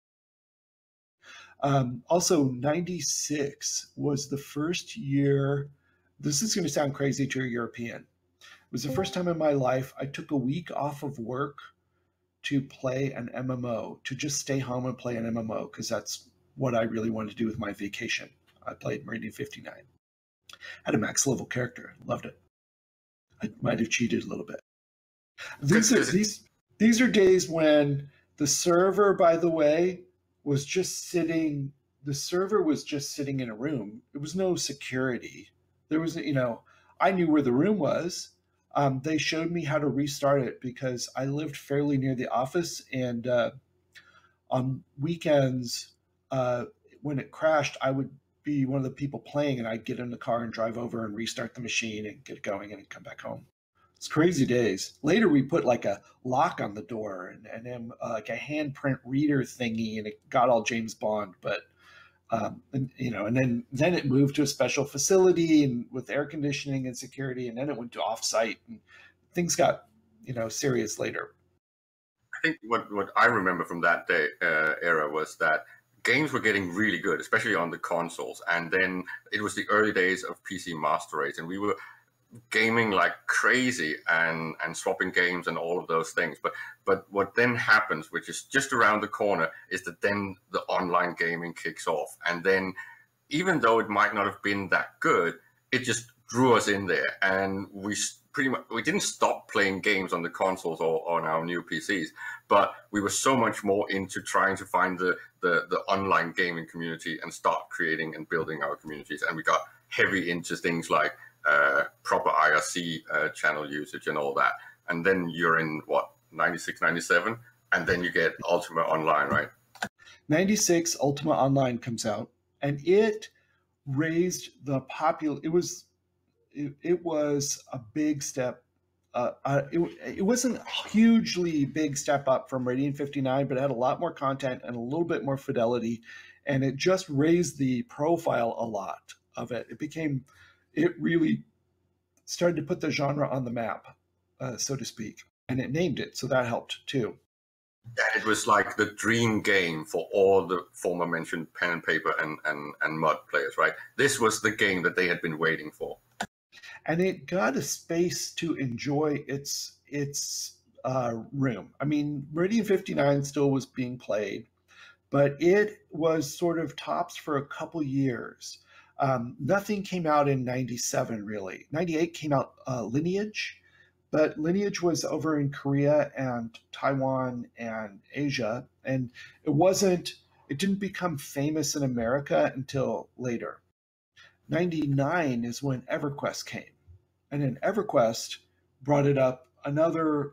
Also, 96 was the first year. This is going to sound crazy to a European. It was the first time in my life I took a week off of work to play an MMO, to just stay home and play an MMO, because that's what I really wanted to do with my vacation. I played Meridian 59. Had a max level character. Loved it. I might have cheated a little bit. These are days when the server, by the way, was just sitting. The server was just sitting in a room. There was no security. There was, I knew where the room was. They showed me how to restart it because I lived fairly near the office, and on weekends, when it crashed, I would be one of the people playing, and I'd get in the car and drive over and restart the machine and get it going and come back home. It's crazy days. Later, we put like a lock on the door and then like a handprint reader thingy, and it got all James Bond. But and then it moved to a special facility and with air conditioning and security, and then it went to off-site, and things got serious later. I think what I remember from that day era was that games were getting really good, especially on the consoles, and then it was the early days of PC Master Race, and we were gaming like crazy and swapping games and all of those things. But what then happens, which is just around the corner, is that then the online gaming kicks off. And then even though it might not have been that good, it just drew us in there. And we didn't stop playing games on the consoles or on our new PCs, but we were so much more into trying to find the online gaming community and start creating and building our communities. And we got heavy into things like proper IRC channel usage and all that. and then you're in what 96, 97, and then you get Ultima Online, right? 96 Ultima Online comes out, and it raised the popular. It was a big step. It wasn't a hugely big step up from Radiant 59, but it had a lot more content and a little bit more fidelity, and it just raised the profile a lot of it. It really started to put the genre on the map, so to speak, and it named it, so that helped too. And it was like the dream game for all the former mentioned pen and paper and MUD players, right? This was the game that they had been waiting for. And it got a space to enjoy its room. I mean, Meridian 59 still was being played, but it was sort of tops for a couple years. Nothing came out in 97, really. 98 came out Lineage, but Lineage was over in Korea and Taiwan and Asia, and it didn't become famous in America until later. 99 is when EverQuest came. And then EverQuest brought it up another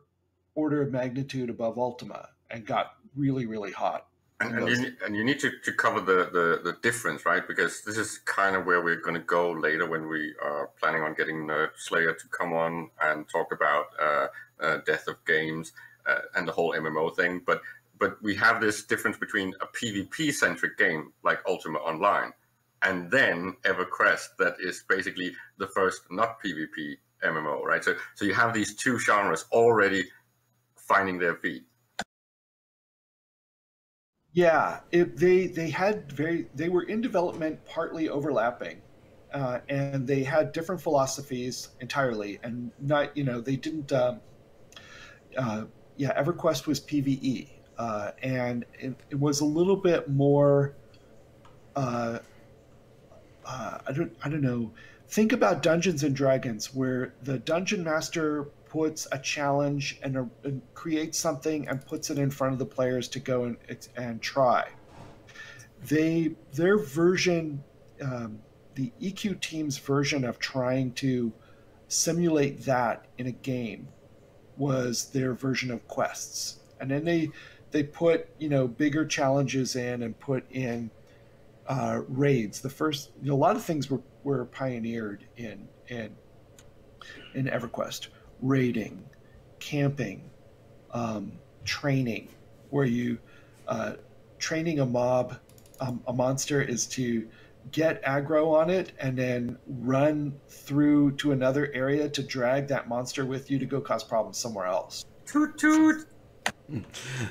order of magnitude above Ultima and got really, really hot. And you need to cover the difference, right? Because this is kind of where we're going to go later when we are planning on getting Slayer to come on and talk about Death of Games and the whole MMO thing. But we have this difference between a PvP-centric game like Ultima Online and then EverQuest that is basically the first not PvP MMO, right? So you have these two genres already finding their feet. Yeah, they were in development, partly overlapping, and they had different philosophies entirely, and not they didn't. EverQuest was PVE, and it was a little bit more. I don't know. Think about Dungeons and Dragons, where the dungeon master puts a challenge and creates something and puts it in front of the players to go and try. Their version, the EQ team's version of trying to simulate that in a game, was their version of quests, and then they put bigger challenges in and put in raids. The first, a lot of things were pioneered in EverQuest. Raiding, camping, training, where you training a mob, a monster is to get aggro on it and then run through to another area to drag that monster with you to go cause problems somewhere else. Toot toot.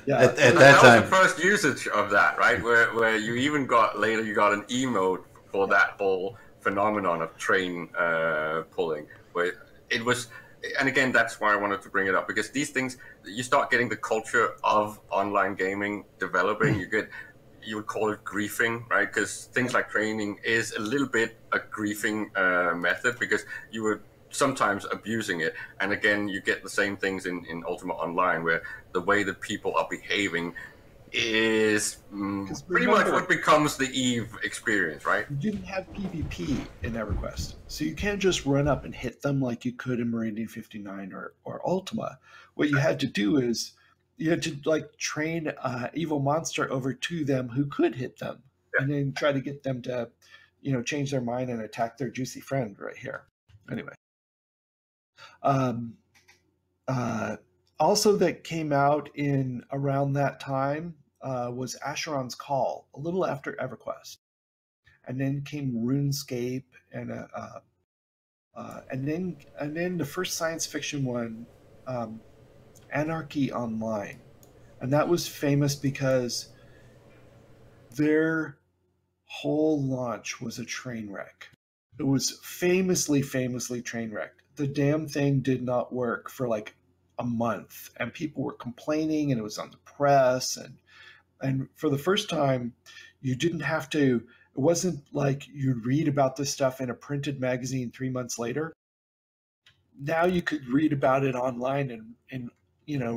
Yeah, at that that time, was the first usage of that, right? Where you even got later, you got an emote for that whole phenomenon of train pulling, where it was. And again, that's why I wanted to bring it up, because these things, you start getting the culture of online gaming developing. You would call it griefing, right? Because things like training is a little bit a griefing method, because you were sometimes abusing it. And again, you get the same things in Ultima Online, where the way that people are behaving is pretty much what becomes the EVE experience, right? You didn't have PvP in EverQuest, so you can't just run up and hit them like you could in Meridian 59 or Ultima. What you had to do is you had to train an evil monster over to them who could hit them, and then try to get them to, change their mind and attack their juicy friend right here. Anyway, also that came out in around that time. Was Asheron's Call, a little after EverQuest, and then came RuneScape, and then the first science fiction one, Anarchy Online, and that was famous because their whole launch was a train wreck. It was famously train wrecked. The damn thing did not work for like a month, and people were complaining, and it was on the press, and for the first time, you didn't have to, it wasn't like you'd read about this stuff in a printed magazine 3 months later. Now you could read about it online and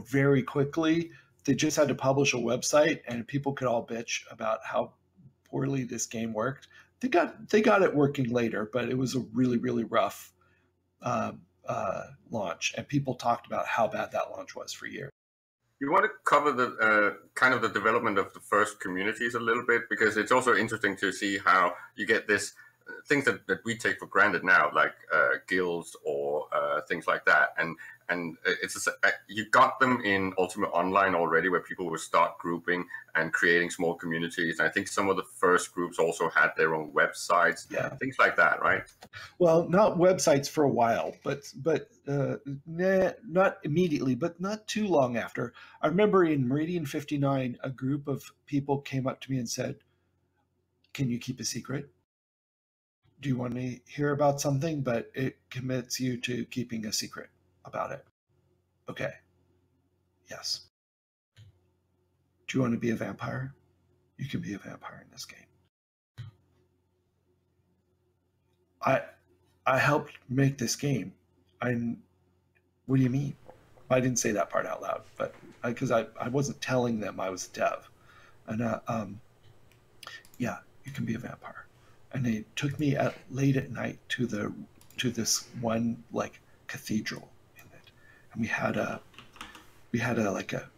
very quickly. They just had to publish a website and people could all bitch about how poorly this game worked. They got it working later, but it was a really, really rough launch. launch, and people talked about how bad that launch was for years. You want to cover the kind of the development of the first communities a little bit, because it's also interesting to see how you get this things that we take for granted now, like guilds or things like that, and it's you got them in Ultimate Online already, where people would start grouping and creating small communities. And I think some of the first groups also had their own websites, things like that, right? Well, not websites for a while, but not immediately, but not too long after. I remember in Meridian 59, a group of people came up to me and said, "Can you keep a secret? Do you want to hear about something, but it commits you to keeping a secret about it?" Okay. Yes. Do you want to be a vampire? You can be a vampire in this game. I helped make this game. What do you mean? I didn't say that part out loud, but because I wasn't telling them I was dev. And yeah, you can be a vampire. And they took me late at night to this one like cathedral in it, and we had a like a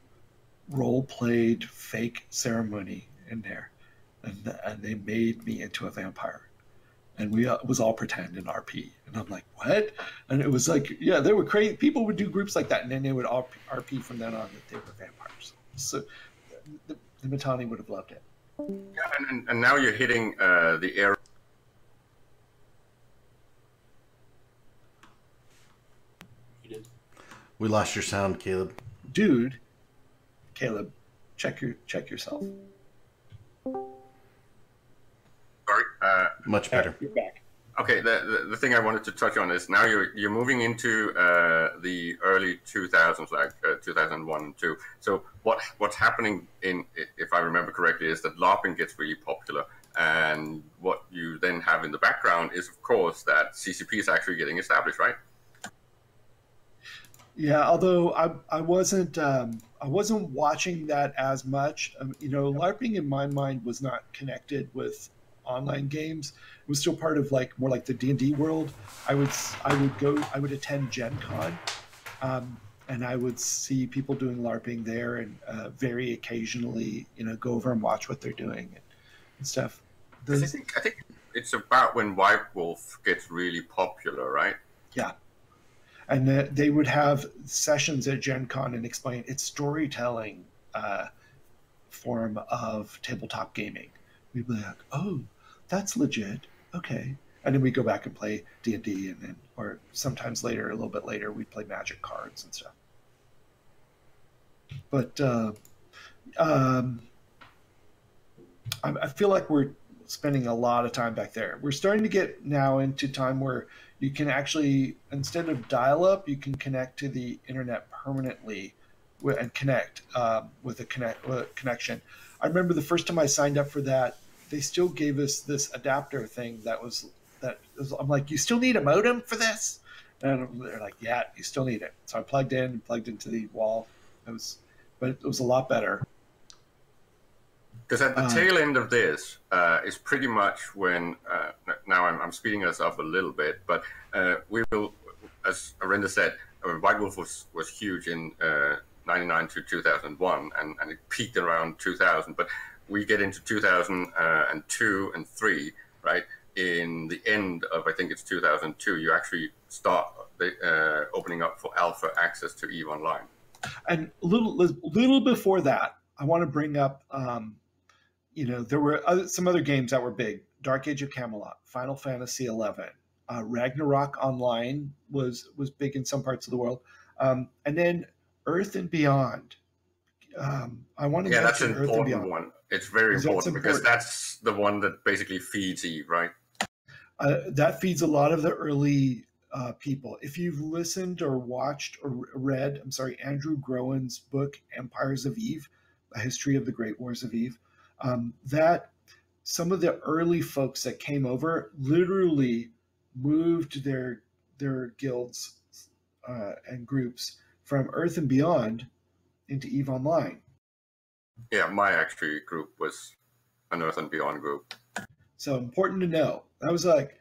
role played fake ceremony in there, and they made me into a vampire, and it was all pretend and RP, and I'm like, what? And it was like, yeah, they were crazy. People would do groups like that, and then they would all RP from then on that they were vampires. So the Mittani would have loved it. Yeah, and now you're hitting the area. We lost your sound, Caleb. Dude, Caleb, check yourself. Sorry. Much better. You're back. Okay, the thing I wanted to touch on is now you're moving into the early 2000s, like 2001 and 2. So what's happening if I remember correctly, is that LARPing gets really popular, and what you then have in the background is, of course, that CCP is actually getting established, right? Yeah, although I wasn't watching that as much. LARPing in my mind was not connected with online games. It was still part of more like the D&D world. I would attend Gen Con, and I would see people doing LARPing there, and very occasionally, go over and watch what they're doing and stuff. I think it's about when White Wolf gets really popular, right? Yeah. And they would have sessions at Gen Con and explain its storytelling form of tabletop gaming. We'd be like, oh, that's legit. Okay. And then we'd go back and play D&D, and then, or sometimes later, a little bit later, we'd play Magic cards and stuff. But I feel like we're spending a lot of time back there. We're starting to get now into time where you can actually, instead of dial-up, you can connect to the internet permanently and connect with a connection. I remember the first time I signed up for that, they still gave us this adapter thing I'm like, you still need a modem for this? And they're like, yeah, you still need it. So I plugged into the wall. But it was a lot better. Because at the tail end of this is pretty much when, now I'm speeding us up a little bit, but we will, as Arenda said, White Wolf was huge in 99 to 2001, and it peaked around 2000, but we get into 2002 and 3, right? In the end of, I think it's 2002, you actually start opening up for alpha access to EVE Online. And a little before that, I want to bring up, there were some other games that were big. Dark Age of Camelot, Final Fantasy XI, Ragnarok Online was big in some parts of the world, and then Earth and Beyond. I want to that's mention an Earth and important Beyond. one. It's very important because that's the one that basically feeds EVE, right? That feeds a lot of the early people. If you've listened or watched or read, Andrew Groen's book, Empires of Eve, A History of the Great Wars of Eve, that some of the early folks that came over literally moved their guilds and groups from Earth and Beyond into EVE Online. Yeah, my actually group was an Earth and Beyond group. So important to know. That was like,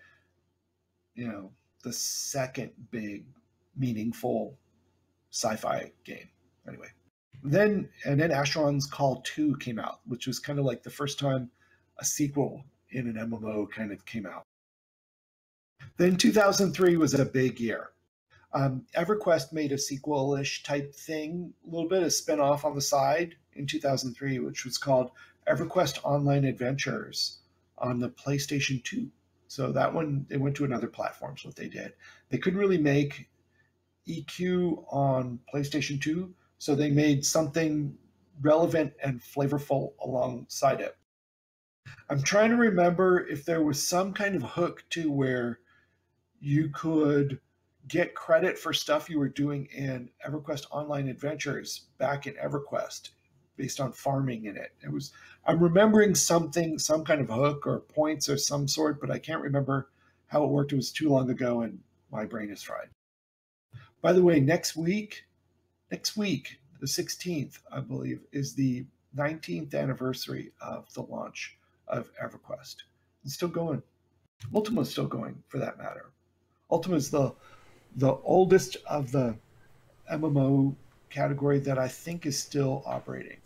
the second big meaningful sci-fi game. Anyway, then Asheron's Call 2 came out, which was kind of like the first time a sequel in an MMO kind of came out. Then 2003 was a big year. EverQuest made a sequel-ish type thing, a little bit of spin-off on the side in 2003, which was called EverQuest Online Adventures on the PlayStation 2. So that one, they went to another platform, is what they did. They couldn't really make EQ on PlayStation 2, so they made something relevant and flavorful alongside it. I'm trying to remember if there was some kind of hook to where you could get credit for stuff you were doing in EverQuest Online Adventures back in EverQuest based on farming in it. I'm remembering something, some kind of hook or points or some sort, but I can't remember how it worked. It was too long ago and my brain is fried. By the way, next week, the 16th, I believe, is the 19th anniversary of the launch of EverQuest. It's still going. Ultima's still going, for that matter. Ultima is the oldest of the MMO category that I think is still operating.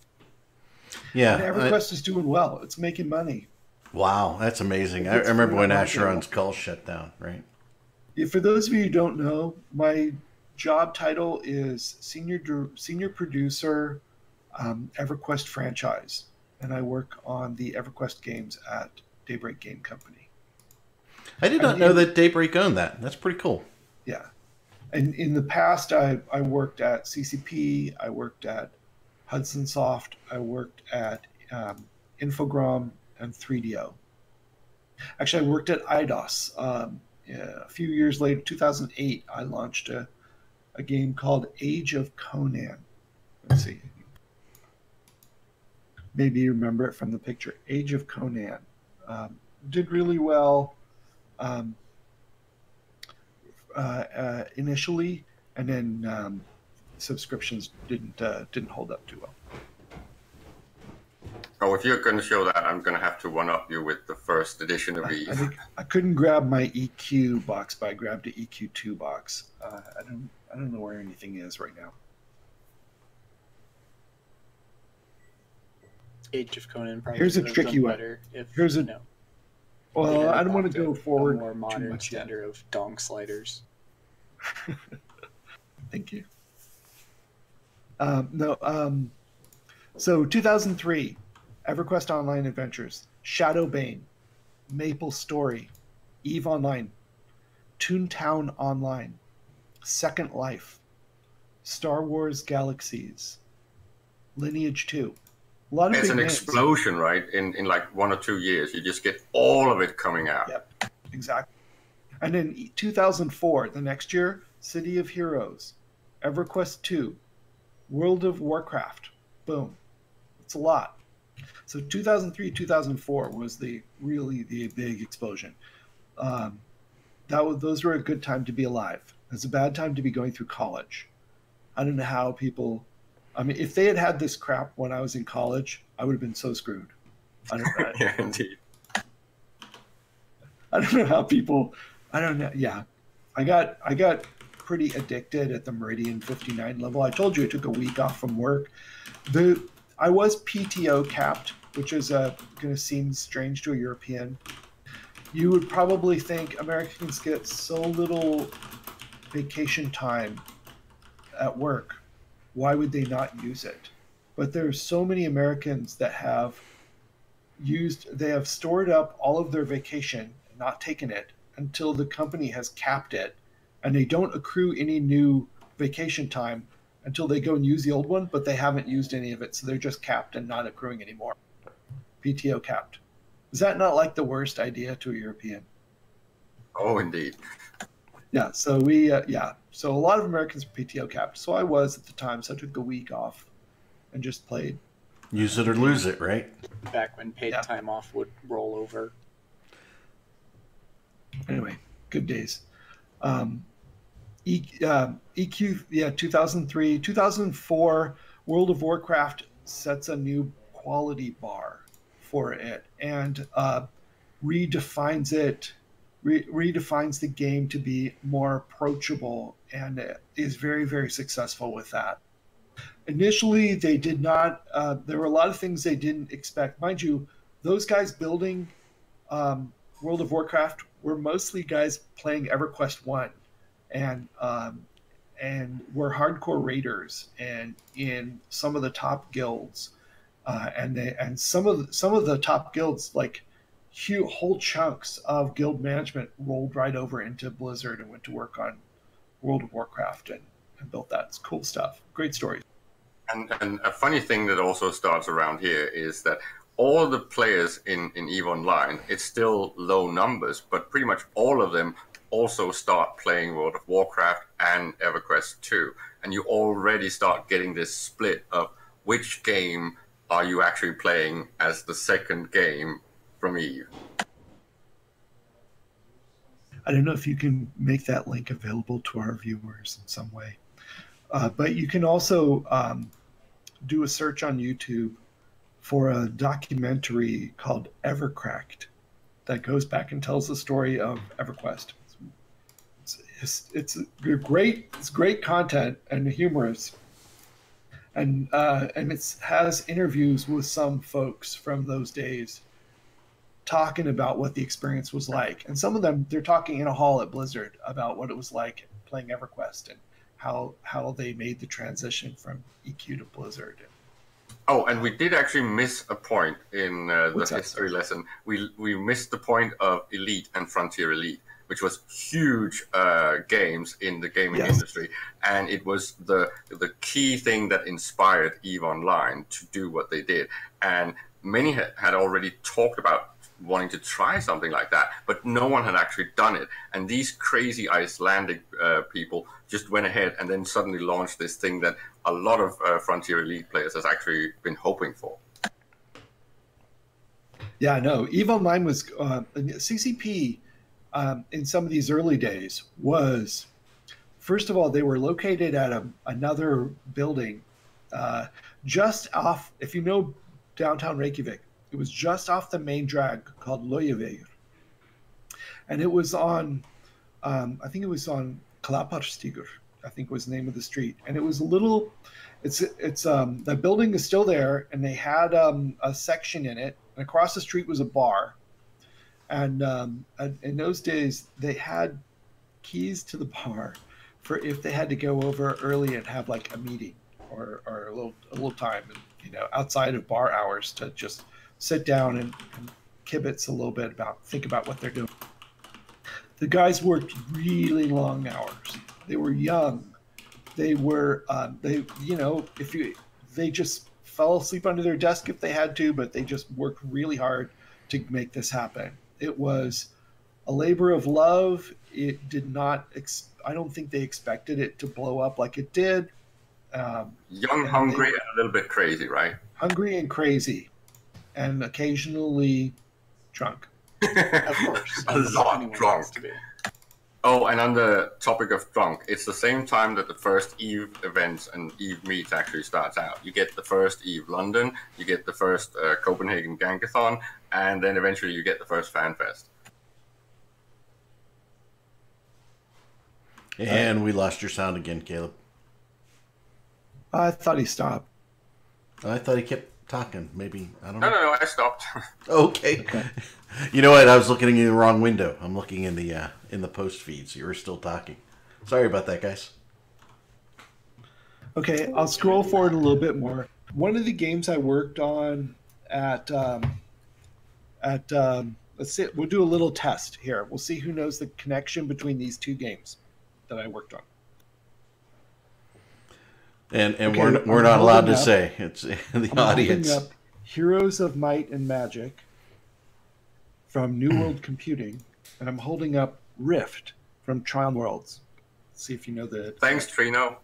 Yeah. And EverQuest is doing well. It's making money. Wow, that's amazing. I remember when Asheron's Call shut down, right? Yeah, for those of you who don't know, my job title is senior producer, EverQuest franchise, and I work on the EverQuest games at Daybreak Game Company. I did not know that Daybreak owned that. That's pretty cool. Yeah. And in the past, I worked at CCP, I worked at Hudson Soft, I worked at Infogram and 3DO. Actually, I worked at IDOS. A few years later, 2008, I launched a game called Age of Conan. Let's see. Maybe you remember it from the picture. Age of Conan. Did really well initially, and then subscriptions didn't hold up too well. Oh, if you're going to show that, I'm going to have to one-up you with the first edition of Eve. I think I couldn't grab my EQ box, but I grabbed the EQ2 box. I don't know where anything is right now. Age of Conan probably Here's a would have tricky done one. better if, Here's a you know, well, they had I don't want to adopted go forward a more too modern much yet. standard of dong sliders. Thank you. So 2003, EverQuest Online Adventures, Shadowbane, Maple Story, EVE Online, Toontown Online, Second Life, Star Wars Galaxies, Lineage 2. A lot of It's big an names. explosion, right? In like 1 or 2 years, you just get all of it coming out. Yep, exactly. And in 2004, the next year, City of Heroes, EverQuest 2, World of Warcraft. Boom. It's a lot. So 2003, 2004 was really the big explosion. Those were a good time to be alive. It's a bad time to be going through college. I don't know how people... I mean, if they had had this crap when I was in college, I would have been so screwed. I don't know. Yeah, indeed. I don't know how people... I don't know. Yeah. I got pretty addicted at the Meridian 59 level. I told you I took a week off from work. I was PTO capped, which is going to seem strange to a European. You would probably think Americans get so little vacation time at work. Why would they not use it? But there's so many Americans that have stored up all of their vacation and not taken it until the company has capped it, and they don't accrue any new vacation time until they go and use the old one, but they haven't used any of it, so they're just capped and not accruing anymore. PTO capped. Is that not like the worst idea to a European? Oh, indeed. Yeah, so so a lot of Americans are PTO capped. So I was at the time, so I took a week off and just played. Use it or lose it, right? Back when paid time off would roll over. Anyway, good days. EQ, 2003. 2004, World of Warcraft sets a new quality bar for it and redefines it redefines the game to be more approachable, and is very, very successful with that. Initially, they did not. There were a lot of things they didn't expect. Mind you, those guys building World of Warcraft were mostly guys playing EverQuest 1, and were hardcore raiders and in some of the top guilds, and some of the top guilds, like whole chunks of guild management rolled right over into Blizzard and went to work on World of Warcraft and built that. It's cool stuff. Great stories. And a funny thing that also starts around here is that all the players in EVE Online, it's still low numbers, but pretty much all of them also start playing World of Warcraft and EverQuest 2. And you already start getting this split of which game are you actually playing as the second game from EVE. I don't know if you can make that link available to our viewers in some way. But you can also do a search on YouTube for a documentary called Evercracked that goes back and tells the story of EverQuest. It's great content and humorous, and it has interviews with some folks from those days talking about what the experience was like. And some of them, they're talking in a hall at Blizzard about what it was like playing EverQuest and how they made the transition from EQ to Blizzard. Oh, and we did actually miss a point in the history lesson. We missed the point of Elite and Frontier Elite, which was huge games in the gaming industry, and it was the key thing that inspired EVE Online to do what they did. And many had already talked about wanting to try something like that, but no one had actually done it. And these crazy Icelandic people just went ahead and then suddenly launched this thing that a lot of Frontier Elite players has actually been hoping for. Yeah, no, EVE Online was CCP in some of these early days was, first of all, they were located at another building just off, if you know downtown Reykjavik, it was just off the main drag called Laugavegur. And it was on, I think it was on Klapparstígur, I think was the name of the street. And it was a little, the building is still there, and they had a section in it, and across the street was a bar. And in those days, they had keys to the bar for if they had to go over early and have like a meeting or a little time, and, outside of bar hours to just sit down and kibitz a little bit think about what they're doing. The guys worked really long hours. They were young. They were, they just fell asleep under their desk if they had to, but they just worked really hard to make this happen. It was a labor of love. It did not, I don't think they expected it to blow up like it did. Young, hungry, and a little bit crazy, right? Hungry and crazy, and occasionally drunk. Of course. A lot drunk. Oh, and on the topic of drunk, it's the same time that the first EVE events and EVE meets actually starts out. You get the first EVE London, you get the first Copenhagen Gankathon, and then eventually you get the first FanFest. And we lost your sound again, Caleb. I thought he stopped. I thought he kept talking. Maybe, I don't know. No, I stopped. Okay. You know what? I was looking in the wrong window. I'm looking in the post feed, so you were still talking. Sorry about that, guys. Okay, I'll scroll forward a little bit more. One of the games I worked on at let's see, we'll do a little test here. We'll see who knows the connection between these two games that I worked on. And Okay, we're not allowed to say. It's the audience. Holding up Heroes of Might and Magic from New World Computing, and I'm holding up Rift from Tron Worlds. Let's see if you know the. Thanks, Trino.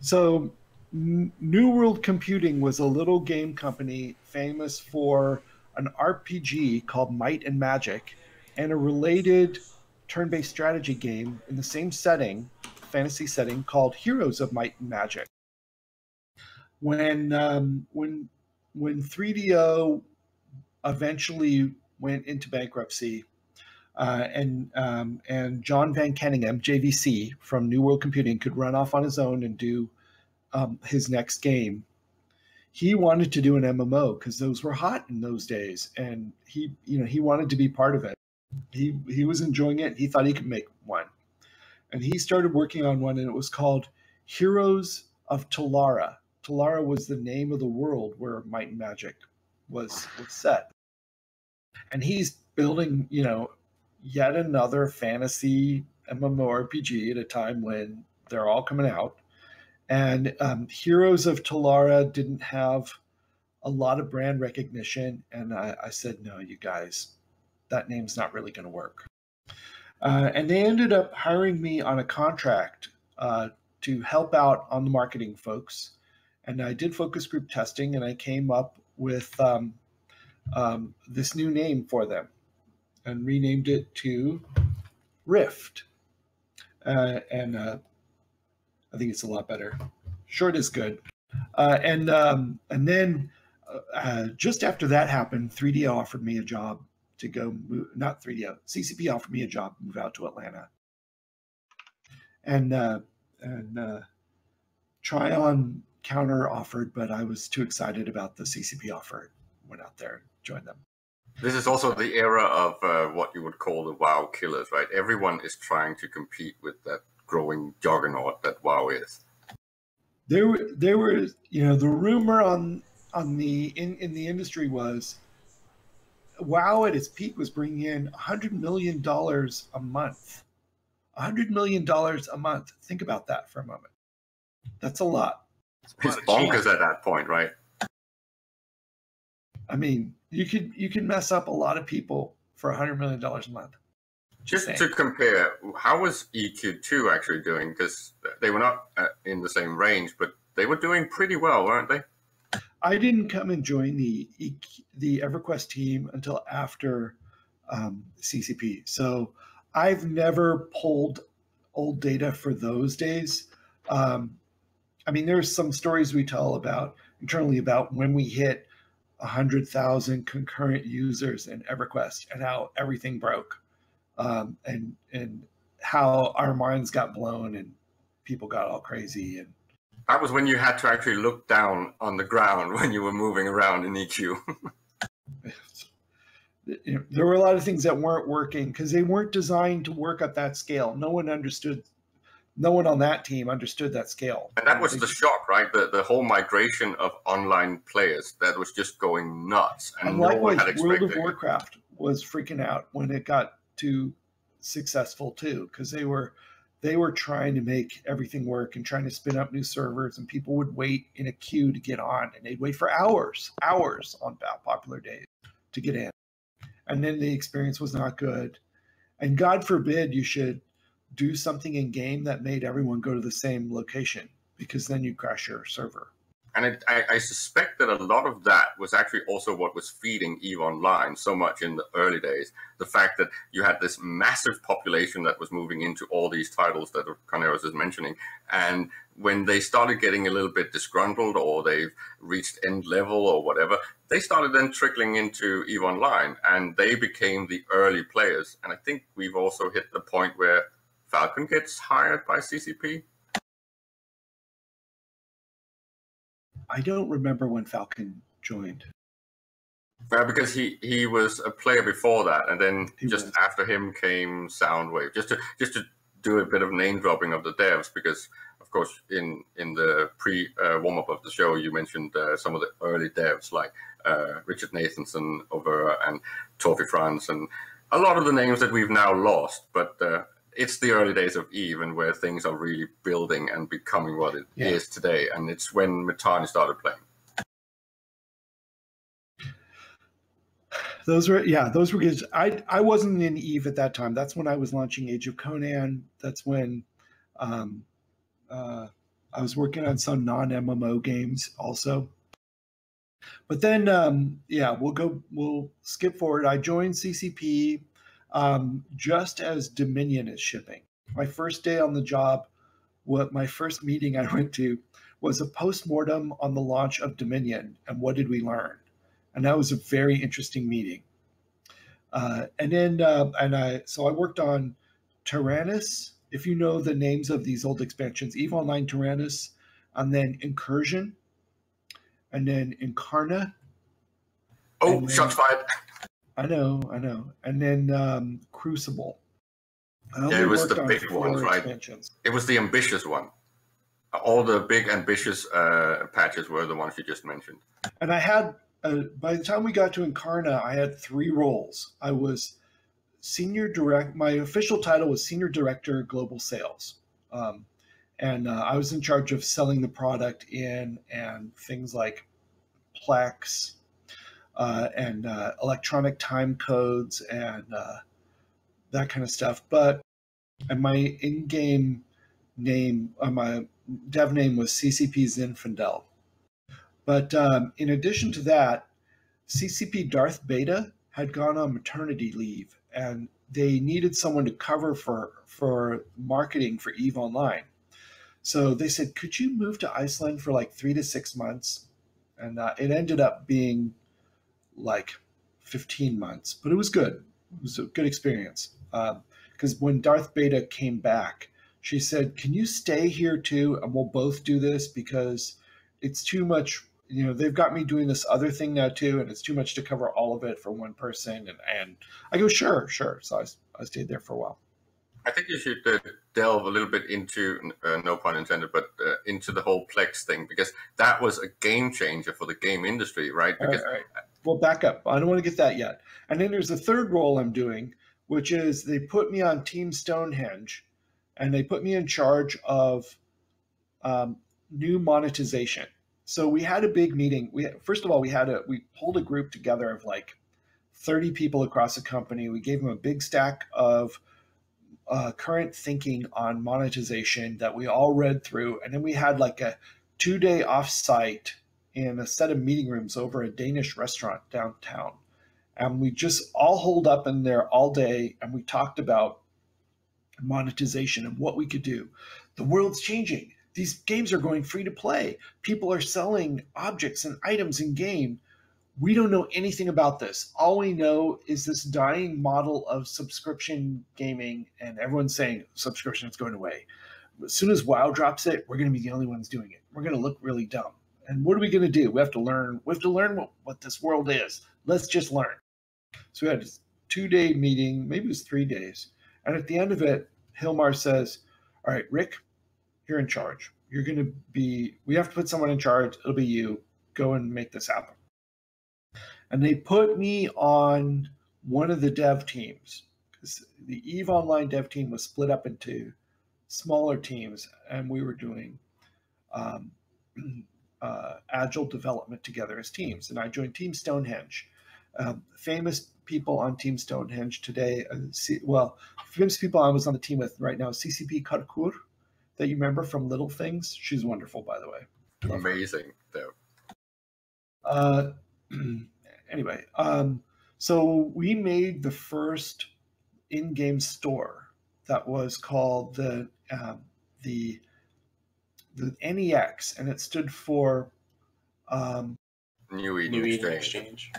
So, New World Computing was a little game company famous for an RPG called Might and Magic, and a related turn-based strategy game in the same setting, fantasy setting, called Heroes of Might and Magic. When 3DO eventually went into bankruptcy. And John Van Kenningham, JVC from New World Computing, could run off on his own and do his next game. He wanted to do an MMO because those were hot in those days, and he wanted to be part of it. He was enjoying it. He thought he could make one, and he started working on one, and it was called Heroes of Talara. Talara was the name of the world where Might and Magic was set, and he's building, yet another fantasy MMORPG at a time when they're all coming out. And Heroes of Talara didn't have a lot of brand recognition. And I said, no, you guys, that name's not really going to work. And they ended up hiring me on a contract to help out on the marketing folks. And I did focus group testing, and I came up with this new name for them and renamed it to Rift. And I think it's a lot better. Short is good. And then just after that happened, 3DO offered me a job to go move, not 3DO, CCP offered me a job to move out to Atlanta. And Tryon counter offered, but I was too excited about the CCP offer. Went out there and joined them. This is also the era of what you would call the WoW killers, right? Everyone is trying to compete with that growing juggernaut that WoW is. There were, the rumor in the industry was WoW at its peak was bringing in $100 million a month. $100 million a month. Think about that for a moment. That's a lot. It's bonkers at that point, right? I mean, you could mess up a lot of people for $100 million a month. Just to compare, how was EQ2 actually doing? Because they were not in the same range, but they were doing pretty well, weren't they? I didn't come and join the EverQuest team until after CCP. So I've never pulled old data for those days. I mean, there's some stories we tell internally about when we hit 100,000 concurrent users in EverQuest and how everything broke. And how our minds got blown and people got all crazy. And that was when you had to actually look down on the ground when you were moving around in EQ. There were a lot of things that weren't working because they weren't designed to work at that scale. No one on that team understood that scale. And that was the shock, right? The whole migration of online players that was just going nuts. And no one had expected World of Warcraft was freaking out when it got too successful too, because they were trying to make everything work and trying to spin up new servers, and people would wait in a queue to get on, and they'd wait for hours on popular days to get in, and then the experience was not good. And God forbid you should do something in game that made everyone go to the same location, because then you crash your server. And I suspect that a lot of that was actually also what was feeding EVE Online so much in the early days. The fact that you had this massive population that was moving into all these titles that Carneros is mentioning. And when they started getting a little bit disgruntled, or they've reached end level or whatever, they started then trickling into EVE Online, and they became the early players. And I think we've also hit the point where Falcon gets hired by CCP. I don't remember when Falcon joined. Because he was a player before that, and then after him came Soundwave. Just to do a bit of name dropping of the devs, because of course in the pre warm up of the show you mentioned some of the early devs like Richard Nathanson over and Torfi Franz, and a lot of the names that we've now lost, but. It's the early days of EVE, and where things are really building and becoming what it is today. And it's when Mitani started playing. Those were good. I wasn't in EVE at that time. That's when I was launching Age of Conan. That's when I was working on some non-MMO games also. But then, we'll skip forward. I joined CCP. Just as Dominion is shipping. My first day on the job, my first meeting I went to was a post-mortem on the launch of Dominion, and what did we learn? and that was a very interesting meeting. So I worked on Tyrannus, if you know the names of these old expansions, EVE Online Tyrannus, and then Incursion, and then Incarna. Oh, and then, shots fired. I know. And then Crucible. Yeah, it was the big 4 ones, right? expansions. It was the ambitious one. All the big ambitious patches were the ones you just mentioned. And I had, by the time we got to Incarna, I had 3 roles. I was my official title was Senior Director Global Sales. I was in charge of selling the product in and things like Plex and electronic time codes and that kind of stuff. And my in-game name, my dev name was CCP Zinfandel. But in addition to that, CCP Darth Beta had gone on maternity leave, and they needed someone to cover for marketing for EVE Online. So they said, could you move to Iceland for like 3 to 6 months? And it ended up being like 15 months, but it was good. It was a good experience. Because when Darth Beta came back, she said, can you stay here too? And we'll both do this because it's too much. They've got me doing this other thing now too, and it's too much to cover all of it for one person. And I go, sure. So I stayed there for a while. I think you should delve a little bit into, no pun intended, but into the whole Plex thing, because that was a game changer for the game industry, right? Because all right. Well, back up. I don't want to get that yet. And then there's a third role I'm doing, which is they put me on Team Stonehenge, and they put me in charge of new monetization. So we had a big meeting. We pulled a group together of like 30 people across the company. We gave them a big stack of current thinking on monetization that we all read through. And then we had like a 2-day offsite in a set of meeting rooms over a Danish restaurant downtown. And we just all holed up in there all day, and we talked about monetization and what we could do. The world's changing. These games are going free to play. People are selling objects and items in game. We don't know anything about this. All we know is this dying model of subscription gaming, and everyone's saying subscription is going away. As soon as WoW drops it, we're going to be the only ones doing it. We're going to look really dumb. And what are we going to do? We have to learn. We have to learn what this world is. Let's just learn. So we had this 2-day meeting, maybe it was 3 days. And at the end of it, Hilmar says, all right, Rick, you're in charge. We have to put someone in charge. It'll be you. Go and make this happen. And they put me on one of the dev teams, because the EVE Online dev team was split up into smaller teams, and we were doing agile development together as teams. And I joined Team Stonehenge. Famous people on Team Stonehenge today. Famous people I was on the team with right now, CCP Karkur, that you remember from Little Things. She's wonderful, by the way. Amazing, though. Anyway, so we made the first in-game store that was called the NEX, and it stood for New Eden Exchange.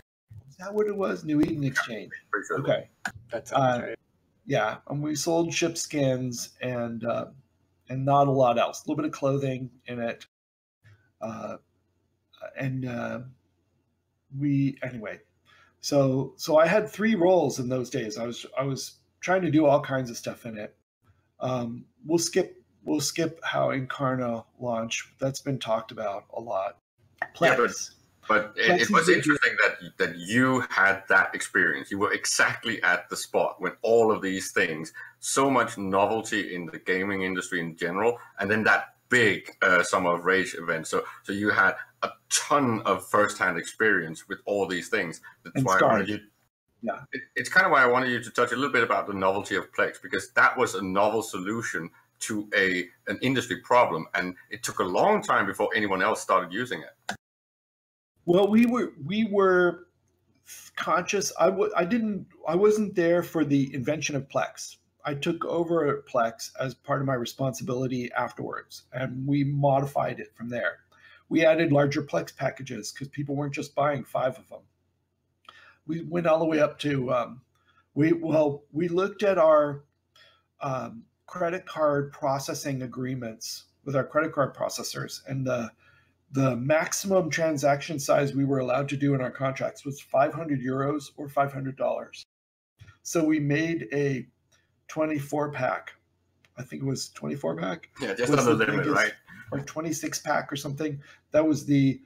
Is that what it was? New Eden Exchange. Pretty sure. Okay. That sounds right. Yeah, and we sold ship skins and not a lot else. A little bit of clothing in it, anyway. So I had 3 roles in those days. I was trying to do all kinds of stuff in it. We'll skip how Incarna launched. That's been talked about a lot. Plex. But it was interesting that you had that experience. You were exactly at the spot when all of these things, so much novelty in the gaming industry in general, and then that big Summer of Rage event. So you had a ton of first-hand experience with all these things. That's why I wanted you. Yeah. It's kind of why I wanted you to touch a little bit about the novelty of Plex, because that was a novel solution to an industry problem, and it took a long time before anyone else started using it. Well, we were conscious. I wasn't there for the invention of Plex. I took over Plex as part of my responsibility afterwards, and we modified it from there. We added larger Plex packages because people weren't just buying 5 of them. We went all the way up to we looked at our credit card processing agreements with our credit card processors, and the maximum transaction size we were allowed to do in our contracts was 500 euros or $500. So we made a 24 pack. I think it was 24 pack. Yeah, just under the limit, right? Or 26 pack or something. That was the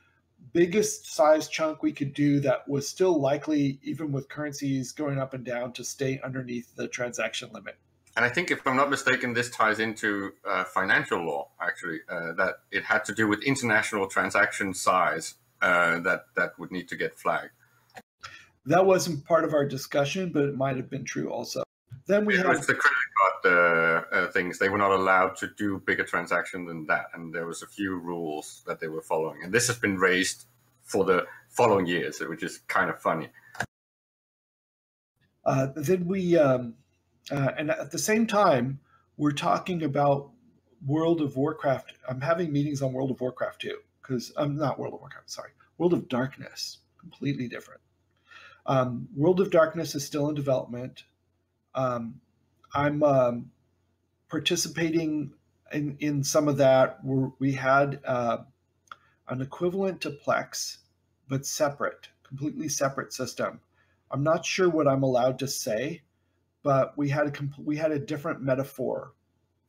biggest size chunk we could do that was still likely, even with currencies going up and down, to stay underneath the transaction limit. And I think, if I'm not mistaken, this ties into financial law, actually, that it had to do with international transaction size that would need to get flagged. That wasn't part of our discussion, but it might have been true also. Then we it was the credit card things. They were not allowed to do bigger transactions than that, and there was a few rules that they were following. And this has been raised for the following years, which is kind of funny. Then we, and at the same time, we're talking about World of Warcraft. I'm having meetings on World of Warcraft too, because I'm not World of Warcraft, sorry, World of Darkness, completely different. World of Darkness is still in development. I'm participating in some of that. We had an equivalent to Plex, but separate, completely separate system. I'm not sure what I'm allowed to say, but we had a different metaphor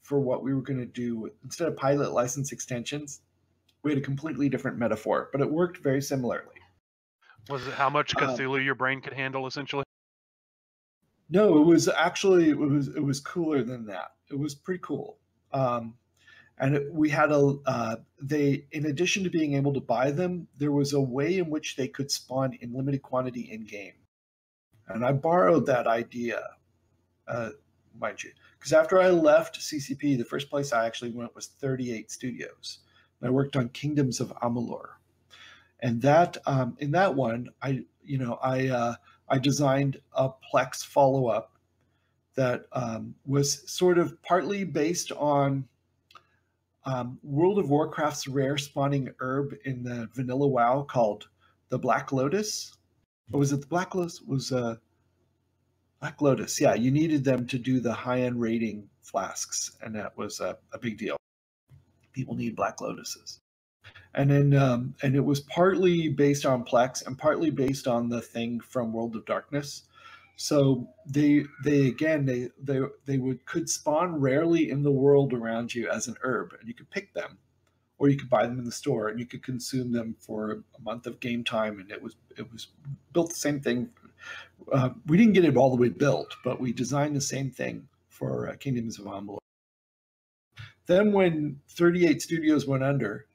for what we were going to do. Instead of pilot license extensions, we had a completely different metaphor, but it worked very similarly. Was it how much Cthulhu your brain could handle, essentially? No, it was actually, it was cooler than that. It was pretty cool. We had in addition to being able to buy them, there was a way in which they could spawn in limited quantity in game. And I borrowed that idea, mind you, because after I left CCP, the first place I actually went was 38 Studios. And I worked on Kingdoms of Amalur. And that, in that one, I designed a Plex follow-up that was sort of partly based on World of Warcraft's rare spawning herb in the vanilla WoW called the Black Lotus. Or was it the Black Lotus? It was Black Lotus. Yeah, you needed them to do the high-end rating flasks, and that was a big deal. People need Black Lotuses. And then, and it was partly based on Plex and partly based on the thing from World of Darkness. So they could spawn rarely in the world around you as an herb, and you could pick them, or you could buy them in the store, and you could consume them for a month of game time. And it was built the same thing. We didn't get it all the way built, but we designed the same thing for Kingdoms of Amalur. Then when 38 Studios went under,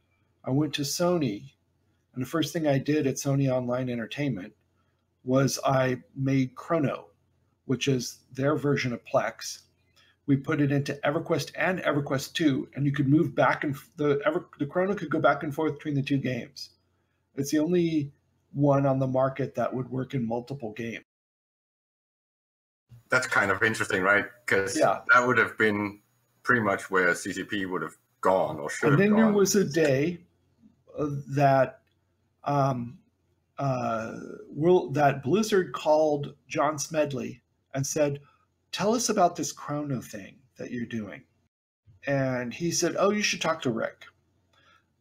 I went to Sony, and the first thing I did at Sony Online Entertainment was I made Chrono, which is their version of Plex. We put it into EverQuest and EverQuest 2, and you could move back, and the Chrono could go back and forth between the two games. It's the only one on the market that would work in multiple games. That's kind of interesting, right? Because that would have been pretty much where CCP would have gone, or should have gone. And then there was a day that that Blizzard called John Smedley and said, "Tell us about this Chrono thing that you're doing." And he said, "Oh, you should talk to Rick."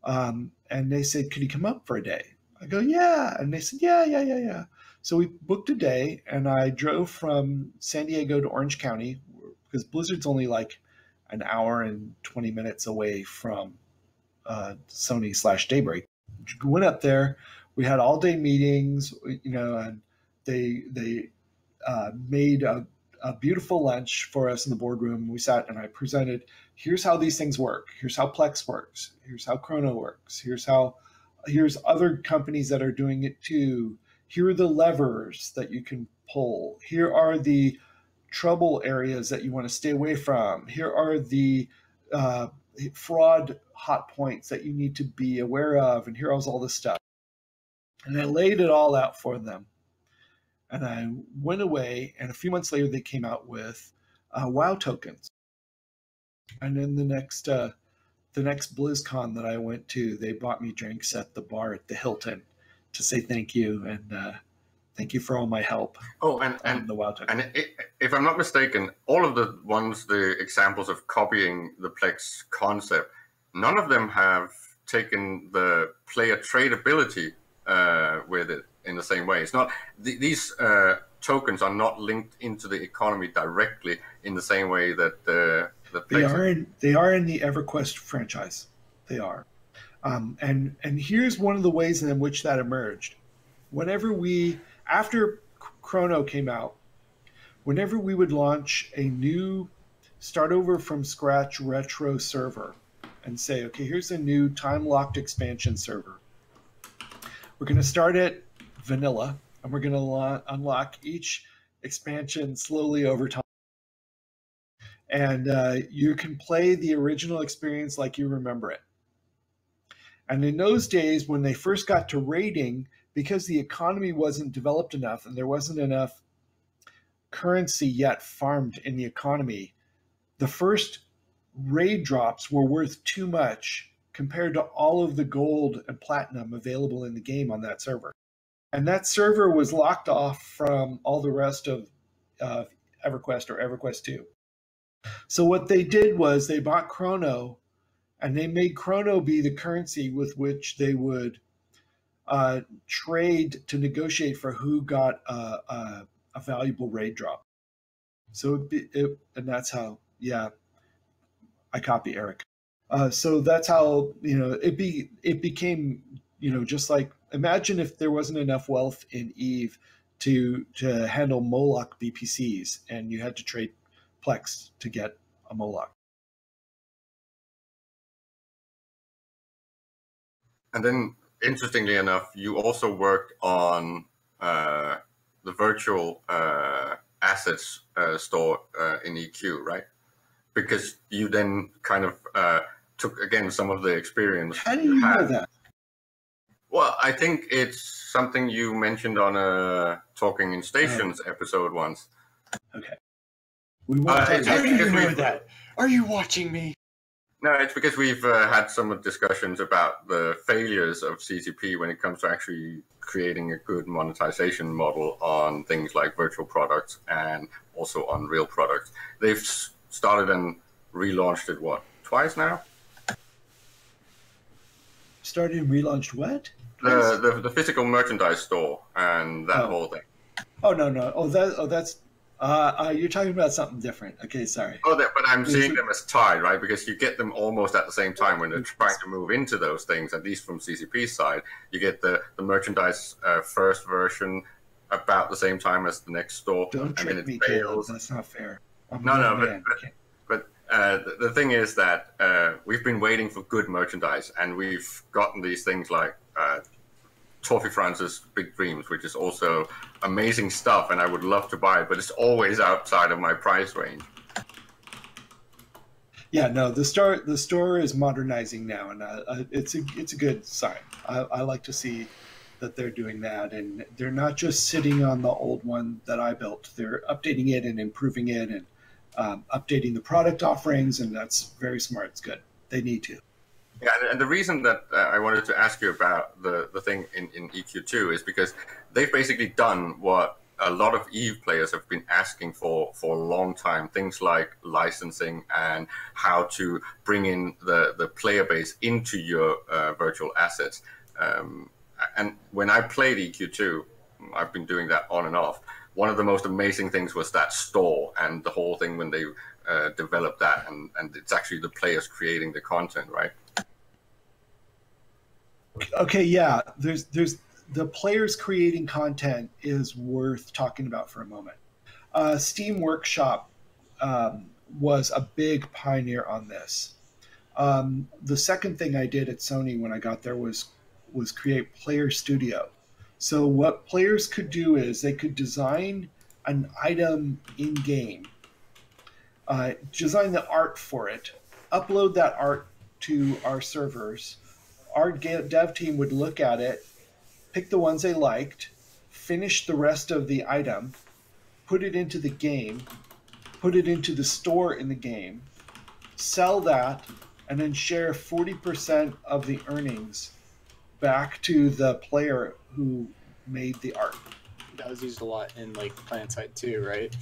And they said, "Could he come up for a day?" I go, "Yeah." And they said, yeah. So we booked a day, and I drove from San Diego to Orange County, because Blizzard's only like an hour and 20 minutes away from Sony/Daybreak. Went up there. We had all-day meetings, and they made a beautiful lunch for us in the boardroom. We sat, and I presented, here's how these things work. Here's how Plex works. Here's how Chrono works. Here's other companies that are doing it too. Here are the levers that you can pull. Here are the trouble areas that you want to stay away from. Here are the fraud hot points that you need to be aware of. And here's all this stuff. And I laid it all out for them. And I went away, and a few months later, they came out with WoW tokens. And then the next BlizzCon that I went to, they bought me drinks at the bar at the Hilton to say thank you, and Thank you for all my help. Oh, on and the WoW token. and if I'm not mistaken, all of the examples of copying the Plex concept, none of them have taken the player tradability with it in the same way. It's not these tokens are not linked into the economy directly in the same way that the Plex they are in the EverQuest franchise. They are, and here's one of the ways in which that emerged. After Chrono came out, whenever we would launch a new start over from scratch retro server and say, okay, here's a new time-locked expansion server. We're going to start at vanilla, and we're going to unlock each expansion slowly over time. And you can play the original experience like you remember it. And in those days, when they first got to raiding, because the economy wasn't developed enough and there wasn't enough currency yet farmed in the economy, the first raid drops were worth too much compared to all of the gold and platinum available in the game on that server. And that server was locked off from all the rest of EverQuest or EverQuest 2. So what they did was they bought Chrono, and they made Chrono be the currency with which they would trade to negotiate for who got a valuable raid drop. So and that's how, yeah, I copy Eric. So that's how, it became, just like, imagine if there wasn't enough wealth in EVE to handle Moloch BPCs, and you had to trade Plex to get a Moloch. And then, interestingly enough, you also worked on the virtual assets store in EQ, right? Because you then kind of took, again, some of the experience. How do you know that? Well, I think it's something you mentioned on a Talking in Stations episode once. Okay. We want to How do you know that? Are you watching me? No, it's because we've had some discussions about the failures of CCP when it comes to actually creating a good monetization model on things like virtual products and also on real products. They've started and relaunched it, twice now? Started and relaunched what? The physical merchandise store and that whole thing. Oh, no. That's... you're talking about something different. Okay, sorry. Oh, but I'm seeing them as tied, right? Because you get them almost at the same time when they're trying to move into those things, at least from CCP's side. You get the merchandise first version about the same time as the next store. Don't trick me, Caleb. That's not fair. No, but the thing is that we've been waiting for good merchandise, and we've gotten these things like Toffee France's Big Dreams, which is also amazing stuff, and I would love to buy it, but it's always outside of my price range. Yeah, no, the store is modernizing now, and it's a good sign. I like to see that they're doing that, and they're not just sitting on the old one that I built. They're updating it and improving it, and updating the product offerings, and that's very smart. It's good. They need to. Yeah, and the reason that I wanted to ask you about the thing in EQ2 is because they've basically done what a lot of EVE players have been asking for a long time, things like licensing and how to bring in the player base into your virtual assets. And when I played EQ2, I've been doing that on and off. One of the most amazing things was that store and the whole thing when they developed that, and it's actually the players creating the content, right? Okay, yeah. There's the players creating content is worth talking about for a moment. Steam Workshop was a big pioneer on this. The second thing I did at Sony when I got there was create Player Studio. So what players could do is they could design an item in game, design the art for it, upload that art to our servers. Our dev team would look at it, pick the ones they liked, finish the rest of the item, put it into the game, put it into the store in the game, sell that, and then share 40% of the earnings back to the player who made the art. That was used a lot in like PlanetSide 2, right?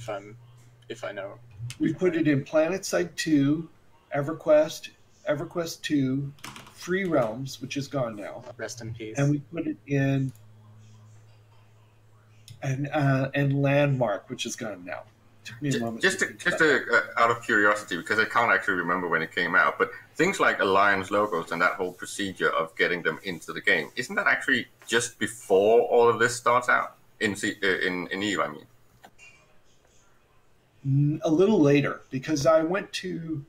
If I know. We put it in PlanetSide 2, EverQuest, EverQuest 2, Free Realms, which is gone now, Rest in peace. and we put it in and Landmark, which is gone now. Took me a moment. Just out of curiosity, because I can't actually remember when it came out, but things like Alliance logos and that whole procedure of getting them into the game, isn't that actually just before all of this starts out in EVE? I mean, a little later, because I went to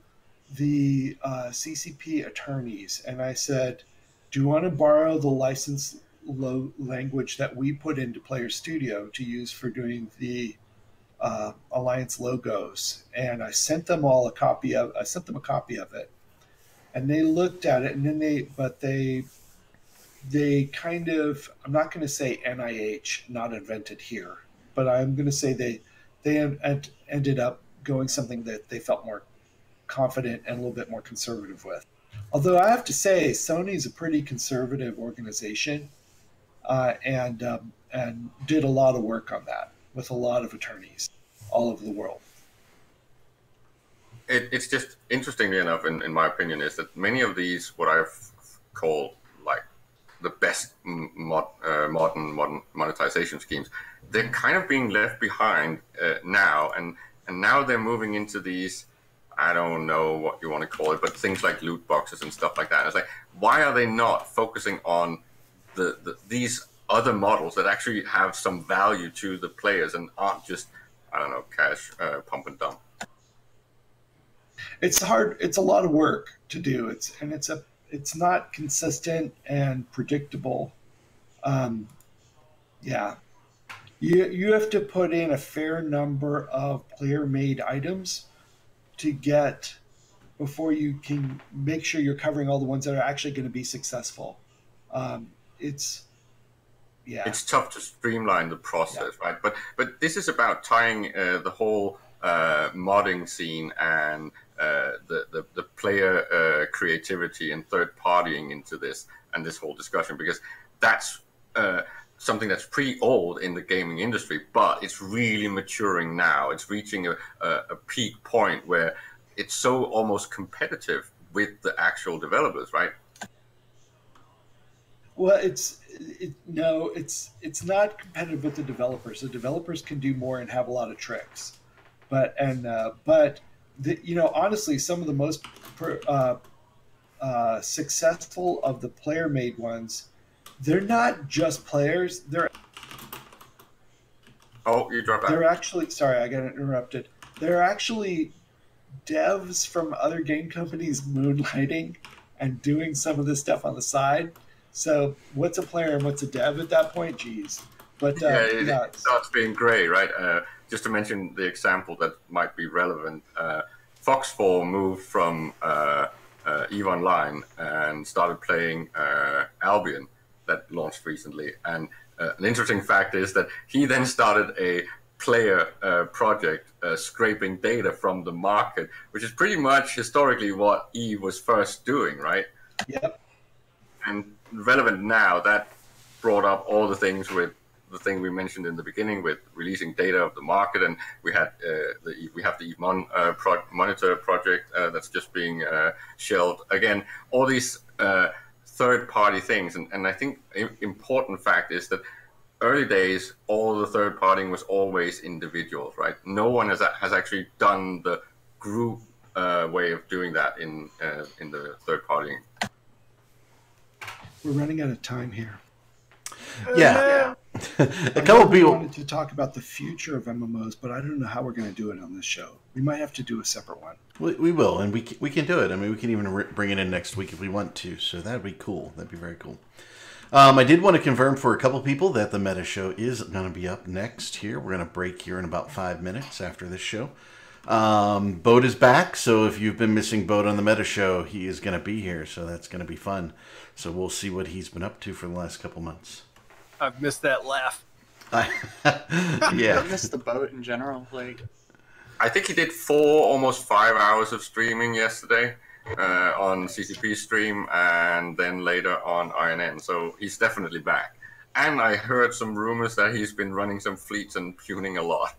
the CCP attorneys and I said, "Do you want to borrow the license language that we put into Player Studio to use for doing the Alliance logos?" And I sent them all a copy of. I sent them a copy of it, and they looked at it, and then they kind of. I'm not going to say NIH, not invented here, but I'm going to say they ended up going something that they felt more confident and a little bit more conservative with. Although I have to say, Sony's a pretty conservative organization, and did a lot of work on that with a lot of attorneys all over the world. It's just interestingly enough, in my opinion, is that many of these, what I've called like the best modern monetization schemes, they're kind of being left behind now, and now they're moving into these, I don't know what you want to call it, but things like loot boxes and stuff like that. And it's like, why are they not focusing on these other models that actually have some value to the players and aren't just, I don't know, cash pump and dump? It's hard. It's a lot of work to do. It's not consistent and predictable. Yeah, you have to put in a fair number of player-made items to get before you can make sure you're covering all the ones that are actually going to be successful. It's tough to streamline the process, right? But this is about tying the whole modding scene and the player creativity and third partying into this and this whole discussion, because that's something that's pretty old in the gaming industry, but it's really maturing now. It's reaching a peak point where it's so almost competitive with the actual developers, right? Well, it's not competitive with the developers. The developers can do more and have a lot of tricks, but honestly, some of the most successful of the player-made ones, they're not just players. You dropped out. They're actually, sorry, I got interrupted. They're actually devs from other game companies moonlighting and doing some of this stuff on the side. So what's a player and what's a dev at that point? Geez. But it starts being gray, right? Just to mention the example that might be relevant, Fox 4 moved from EVE Online and started playing Albion, that launched recently. And an interesting fact is that he then started a player project scraping data from the market, which is pretty much historically what EVE was first doing, right? Yep. And relevant now, that brought up all the things with the thing we mentioned in the beginning with releasing data of the market, and we had the EVE Monitor project that's just being shelved. Again, all these third-party things, and I think important fact is that early days, all the third-partying was always individuals, right? No one has actually done the group way of doing that in the third-partying. We're running out of time here. Yeah. A couple people wanted to talk about the future of MMOs, but I don't know how we're going to do it on this show. We might have to do a separate one. We will, and we can do it. I mean, we can even bring it in next week if we want to. So that'd be cool. That'd be very cool. I did want to confirm for a couple people that the Meta Show is going to be up next here. We're going to break here in about 5 minutes after this show. Boat is back, so if you've been missing Boat on the Meta Show, he is going to be here, so that's going to be fun. So we'll see what he's been up to for the last couple months. I've missed that laugh. Yeah. I missed the Boat in general. I think he did almost 5 hours of streaming yesterday on CCP stream, and then later on INN. So he's definitely back. and I heard some rumors that he's been running some fleets and puning a lot.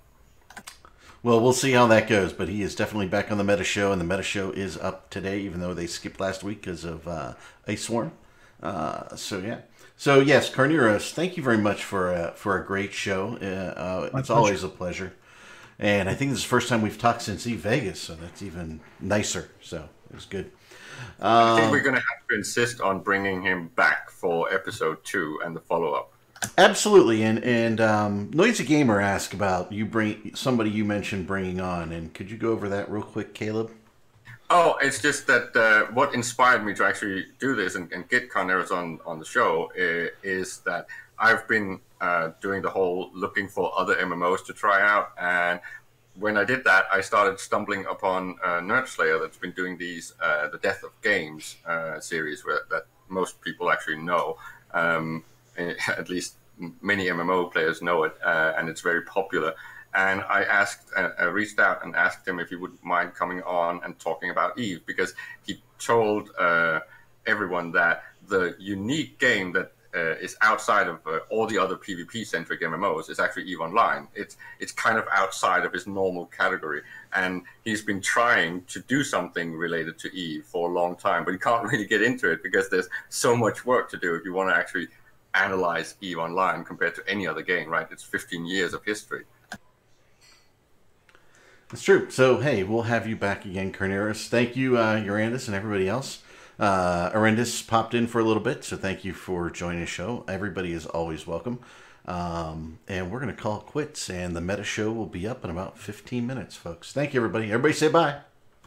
Well, we'll see how that goes, but he is definitely back on the Meta Show, and the Meta Show is up today, even though they skipped last week because of Ice Swarm. So yeah. So yes, Carneros, thank you very much for a great show. It's always a pleasure, and I think this is the first time we've talked since Vegas, so that's even nicer. So it was good. I think we're going to have to insist on bringing him back for episode 2 and the follow-up. Absolutely, and Noisy Gamer asked about somebody you mentioned bringing on, and could you go over that real quick, Caleb? Oh, it's just that what inspired me to actually do this and get Carneros on the show is that I've been doing the whole looking for other MMOs to try out, and when I did that, I started stumbling upon Nerdslayer that's been doing these the Death of Games series that most people actually know. At least many MMO players know it, and it's very popular. And I reached out and asked him if he would mind coming on and talking about EVE, because he told everyone that the unique game that is outside of all the other PvP-centric MMOs is actually EVE Online. It's kind of outside of his normal category, and he's been trying to do something related to EVE for a long time, but he can't really get into it because there's so much work to do if you want to actually analyze EVE Online compared to any other game, right? It's 15 years of history. That's true. So, hey, we'll have you back again, Carneros. Thank you, Urandus, and everybody else. Arendis popped in for a little bit, so thank you for joining the show. Everybody is always welcome. And we're going to call it quits, and the Meta Show will be up in about 15 minutes, folks. Thank you, everybody. Everybody say bye.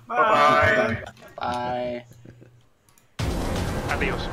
Bye. Bye. Adios.